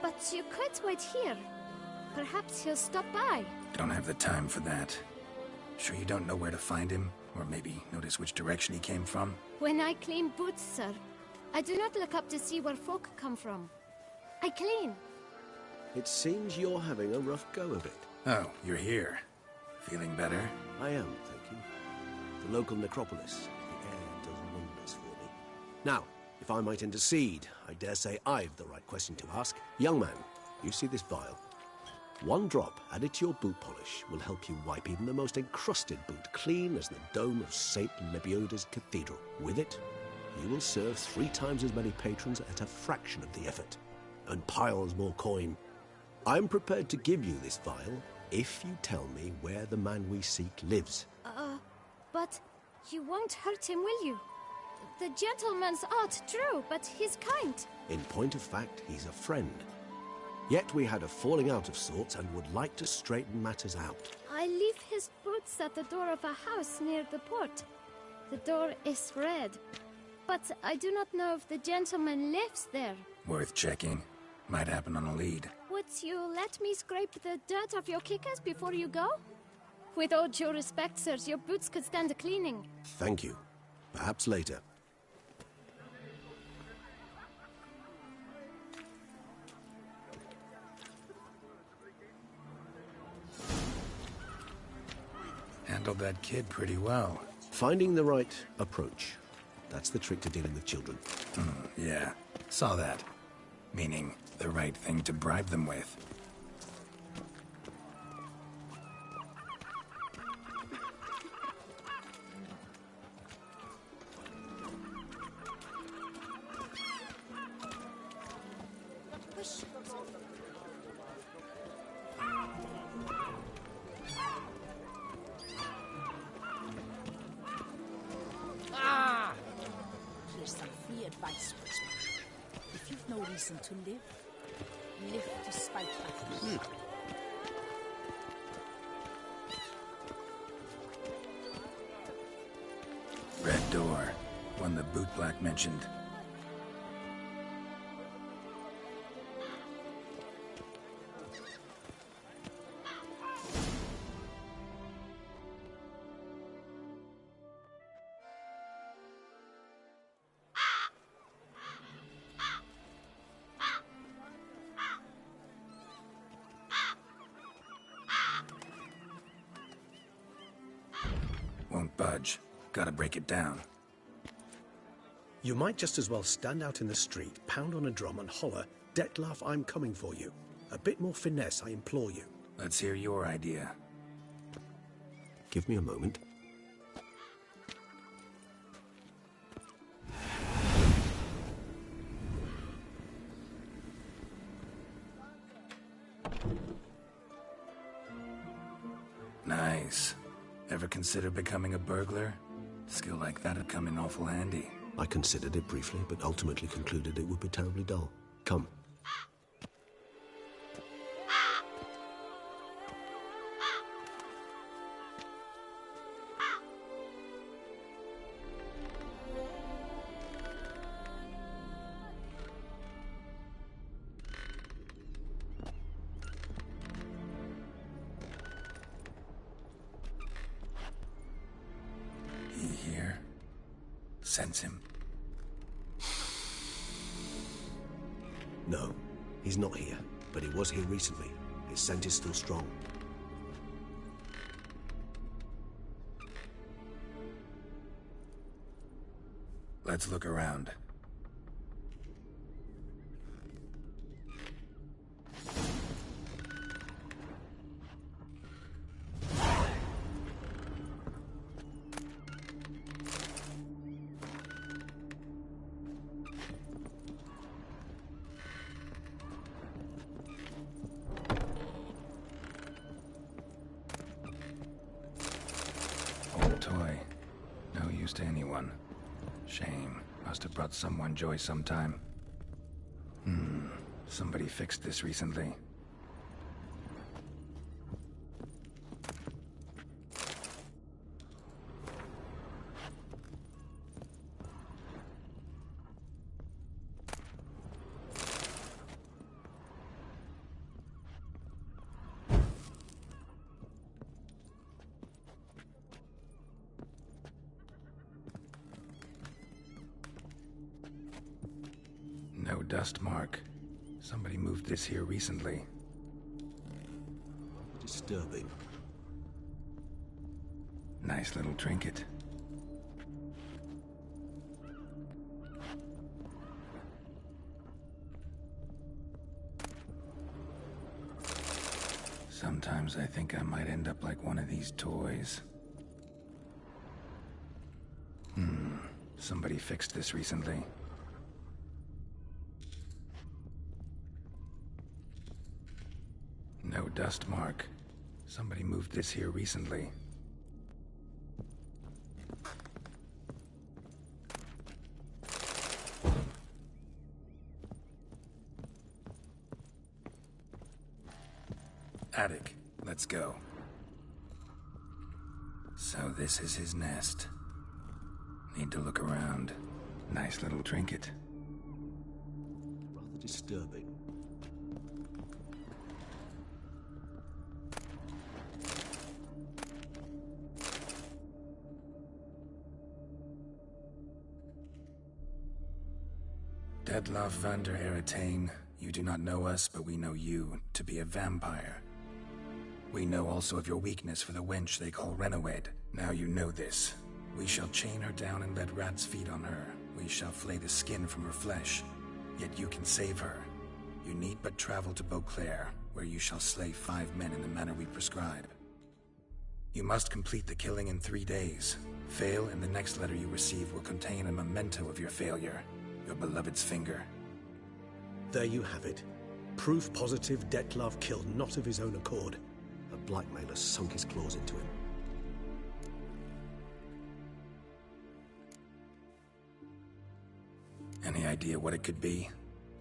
but you could wait here. Perhaps he'll stop by. Don't have the time for that. Sure you don't know where to find him? Or maybe notice which direction he came from? When I clean boots, sir, I do not look up to see where folk come from. I clean. It seems you're having a rough go of it. Oh, you're here. Feeling better? I am, thank you. The local necropolis. The air does wonders for me. Now, if I might intercede, I dare say I've the right question to ask. Young man, you see this vial? One drop added to your boot polish will help you wipe even the most encrusted boot clean as the dome of St. Lebioda's Cathedral. With it, you will serve 3 times as many patrons at a fraction of the effort, and piles more coin. I'm prepared to give you this vial if you tell me where the man we seek lives. But you won't hurt him, will you? The gentleman's odd, true, but he's kind. In point of fact, he's a friend. Yet we had a falling out of sorts and would like to straighten matters out. I leave his boots at the door of a house near the port. The door is red, but I do not know if the gentleman lives there. Worth checking. Might happen on a lead. Would you let me scrape the dirt off your kickers before you go? With all due respect, sirs, your boots could stand a cleaning. Thank you. Perhaps later. handled that kid pretty well. Finding the right approach. That's the trick to dealing with children. Yeah, saw that. Meaning, the right thing to bribe them with. Here's some free advice, Witchman. If you've no reason to live to spite others. Red door. One the bootblack mentioned. Won't budge. Gotta break it down. You might just as well stand out in the street, pound on a drum and holler, "Dettlaff, I'm coming for you." A bit more finesse, I implore you. Let's hear your idea. Give me a moment. Nice. Ever consider becoming a burglar? Skill like that'd come in awful handy. I considered it briefly, but ultimately concluded it would be terribly dull. Come. He here? Sense him? No, he's not here, but he was here recently. His scent is still strong. Let's look around. Old toy. No use to anyone. Shame. Must have brought someone joy sometime. Somebody fixed this recently. No dust mark. Somebody moved this here recently. Disturbing. Nice little trinket. Sometimes I think I might end up like one of these toys. Somebody fixed this recently. No dust mark. Somebody moved this here recently. Attic. Let's go. So this is his nest. Need to look around. Nice little trinket. Rather disturbing. Dettlaff van der Eretain, you do not know us, but we know you to be a vampire. We know also of your weakness for the wench they call Renawed. Now you know this. We shall chain her down and let rats feed on her. We shall flay the skin from her flesh. Yet you can save her. You need but travel to Beauclair, where you shall slay 5 men in the manner we prescribe. You must complete the killing in 3 days. Fail, and the next letter you receive will contain a memento of your failure. Your beloved's finger. There you have it. Proof positive Dettlaff killed not of his own accord. A blackmailer sunk his claws into him. Any idea what it could be?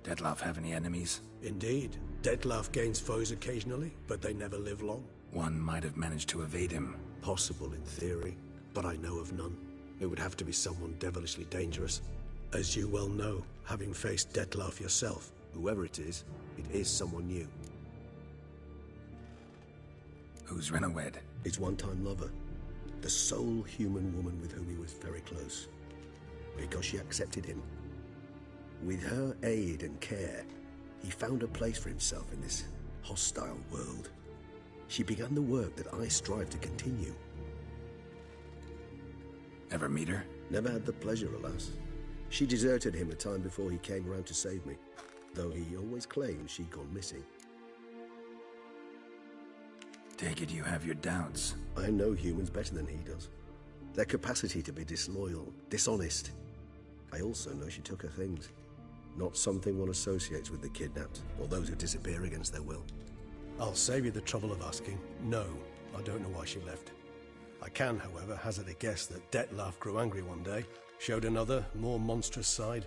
Dettlaff have any enemies? Indeed. Dettlaff gains foes occasionally, but they never live long. One might have managed to evade him. Possible in theory, but I know of none. It would have to be someone devilishly dangerous. As you well know, having faced Dettlaff yourself. Whoever it is someone new. Who's Renawed? His one-time lover. The sole human woman with whom he was very close. Because she accepted him. With her aid and care, he found a place for himself in this hostile world. She began the work that I strive to continue. Ever meet her? Never had the pleasure, alas. She deserted him a time before he came around to save me, though he always claimed she'd gone missing. Take it you have your doubts. I know humans better than he does. Their capacity to be disloyal, dishonest. I also know she took her things. Not something one associates with the kidnapped, or those who disappear against their will. I'll save you the trouble of asking. No, I don't know why she left. I can, however, hazard a guess that Dettlaff grew angry one day, showed another, more monstrous side.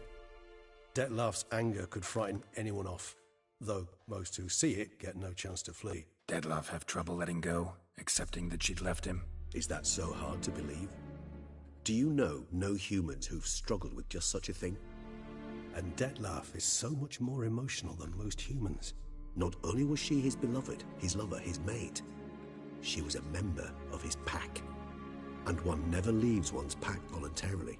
Dettlaff's anger could frighten anyone off, though most who see it get no chance to flee. Dettlaff have trouble letting go, accepting that she'd left him? Is that so hard to believe? Do you know no humans who've struggled with just such a thing? And Dettlaff is so much more emotional than most humans. Not only was she his beloved, his lover, his mate, she was a member of his pack. And one never leaves one's pack voluntarily.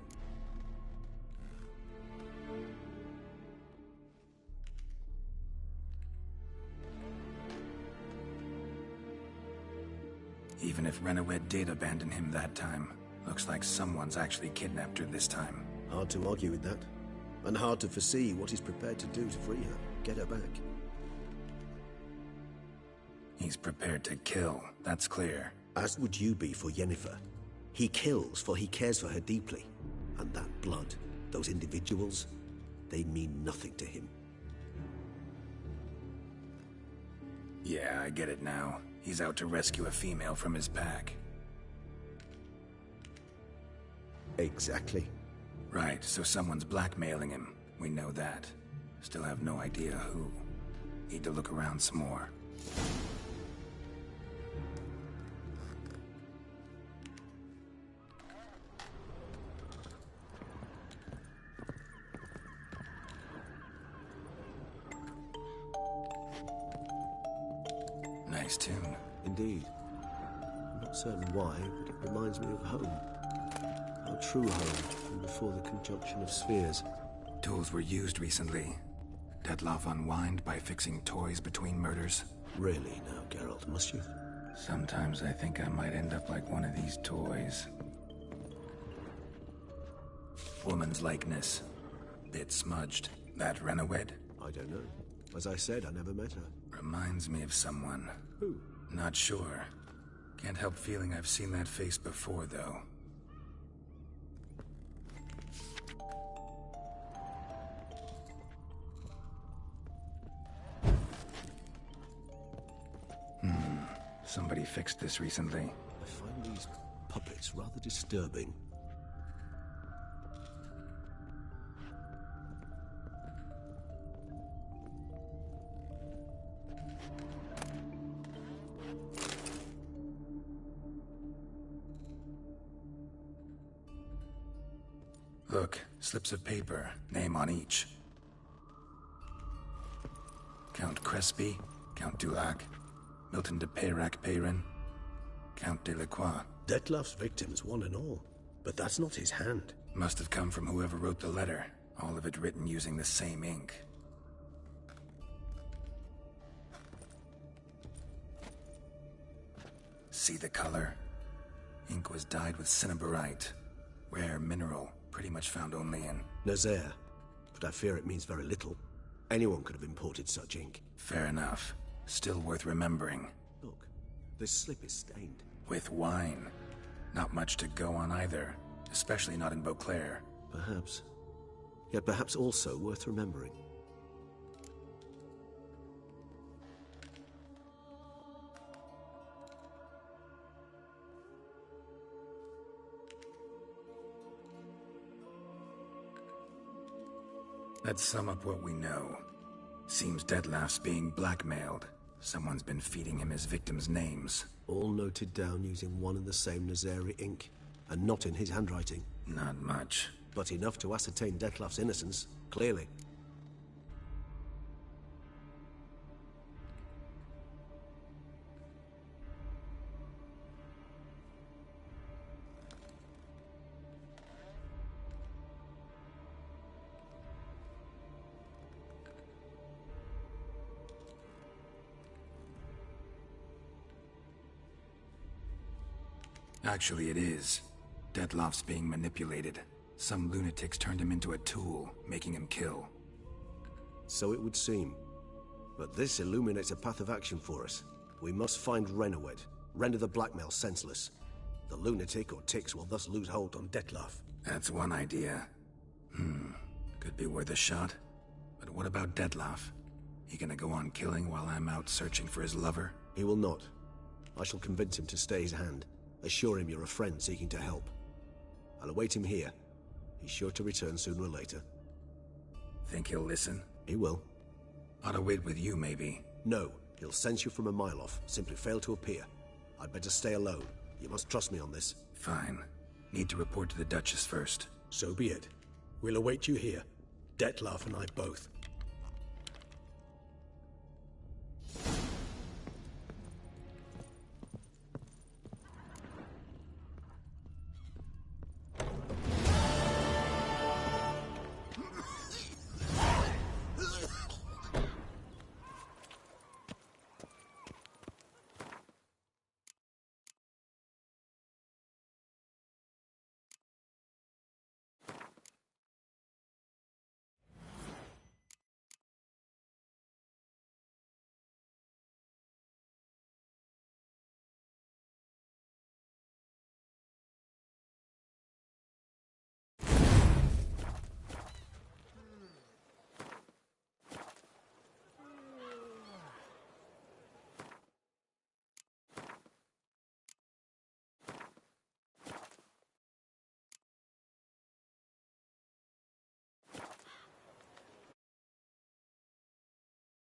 Even if Renawed did abandon him that time, looks like someone's actually kidnapped her this time. Hard to argue with that. And hard to foresee what he's prepared to do to free her, get her back. He's prepared to kill, that's clear. As would you be for Yennefer. He kills for he cares for her deeply. And that blood, those individuals, they mean nothing to him. Yeah, I get it now. He's out to rescue a female from his pack. Exactly. Right, so someone's blackmailing him. We know that. Still have no idea who. Need to look around some more. Nice tune. Indeed. I'm not certain why, but it reminds me of home. Our true home, from before the conjunction of spheres. Tools were used recently. Dettlaff unwind by fixing toys between murders. Really now, Geralt, must you? Sometimes I think I might end up like one of these toys. Woman's likeness. Bit smudged. That Renawed? I don't know. As I said, I never met her. Reminds me of someone. Who? Not sure. Can't help feeling I've seen that face before, though. Somebody fixed this recently. I find these puppets rather disturbing. Look, slips of paper, name on each. Count Crespi, Count Dulac, Milton de Peyrac-Peyrin, Count Delacroix. Dettlaff's victims, one and all. But that's not his hand. Must have come from whoever wrote the letter. All of it written using the same ink. See the color? Ink was dyed with cinnabarite. Rare mineral, pretty much found only in... Nazaire. But I fear it means very little. Anyone could have imported such ink. Fair enough. Still worth remembering. Look, this slip is stained. With wine. Not much to go on either. Especially not in Beauclair. Perhaps. Yet perhaps also worth remembering. Let's sum up what we know. Seems Dettlaff's being blackmailed. Someone's been feeding him his victims' names. All noted down using one and the same Nazari ink, and not in his handwriting. Not much. But enough to ascertain Dettlaff's innocence, clearly. Actually, it is. Dettlaff's being manipulated. Some lunatics turned him into a tool, making him kill. So it would seem. But this illuminates a path of action for us. We must find Renowed, render the blackmail senseless. The lunatic or ticks will thus lose hold on Dettlaff. That's one idea. Could be worth a shot. But what about Dettlaff? He gonna go on killing while I'm out searching for his lover? He will not. I shall convince him to stay his hand. Assure him you're a friend seeking to help. I'll await him here. He's sure to return sooner or later. Think he'll listen? He will. Ought to wait with you, maybe. No, he'll sense you from a mile off. Simply fail to appear. I'd better stay alone. You must trust me on this. Fine. Need to report to the Duchess first. So be it. We'll await you here. Dettlaff and I both.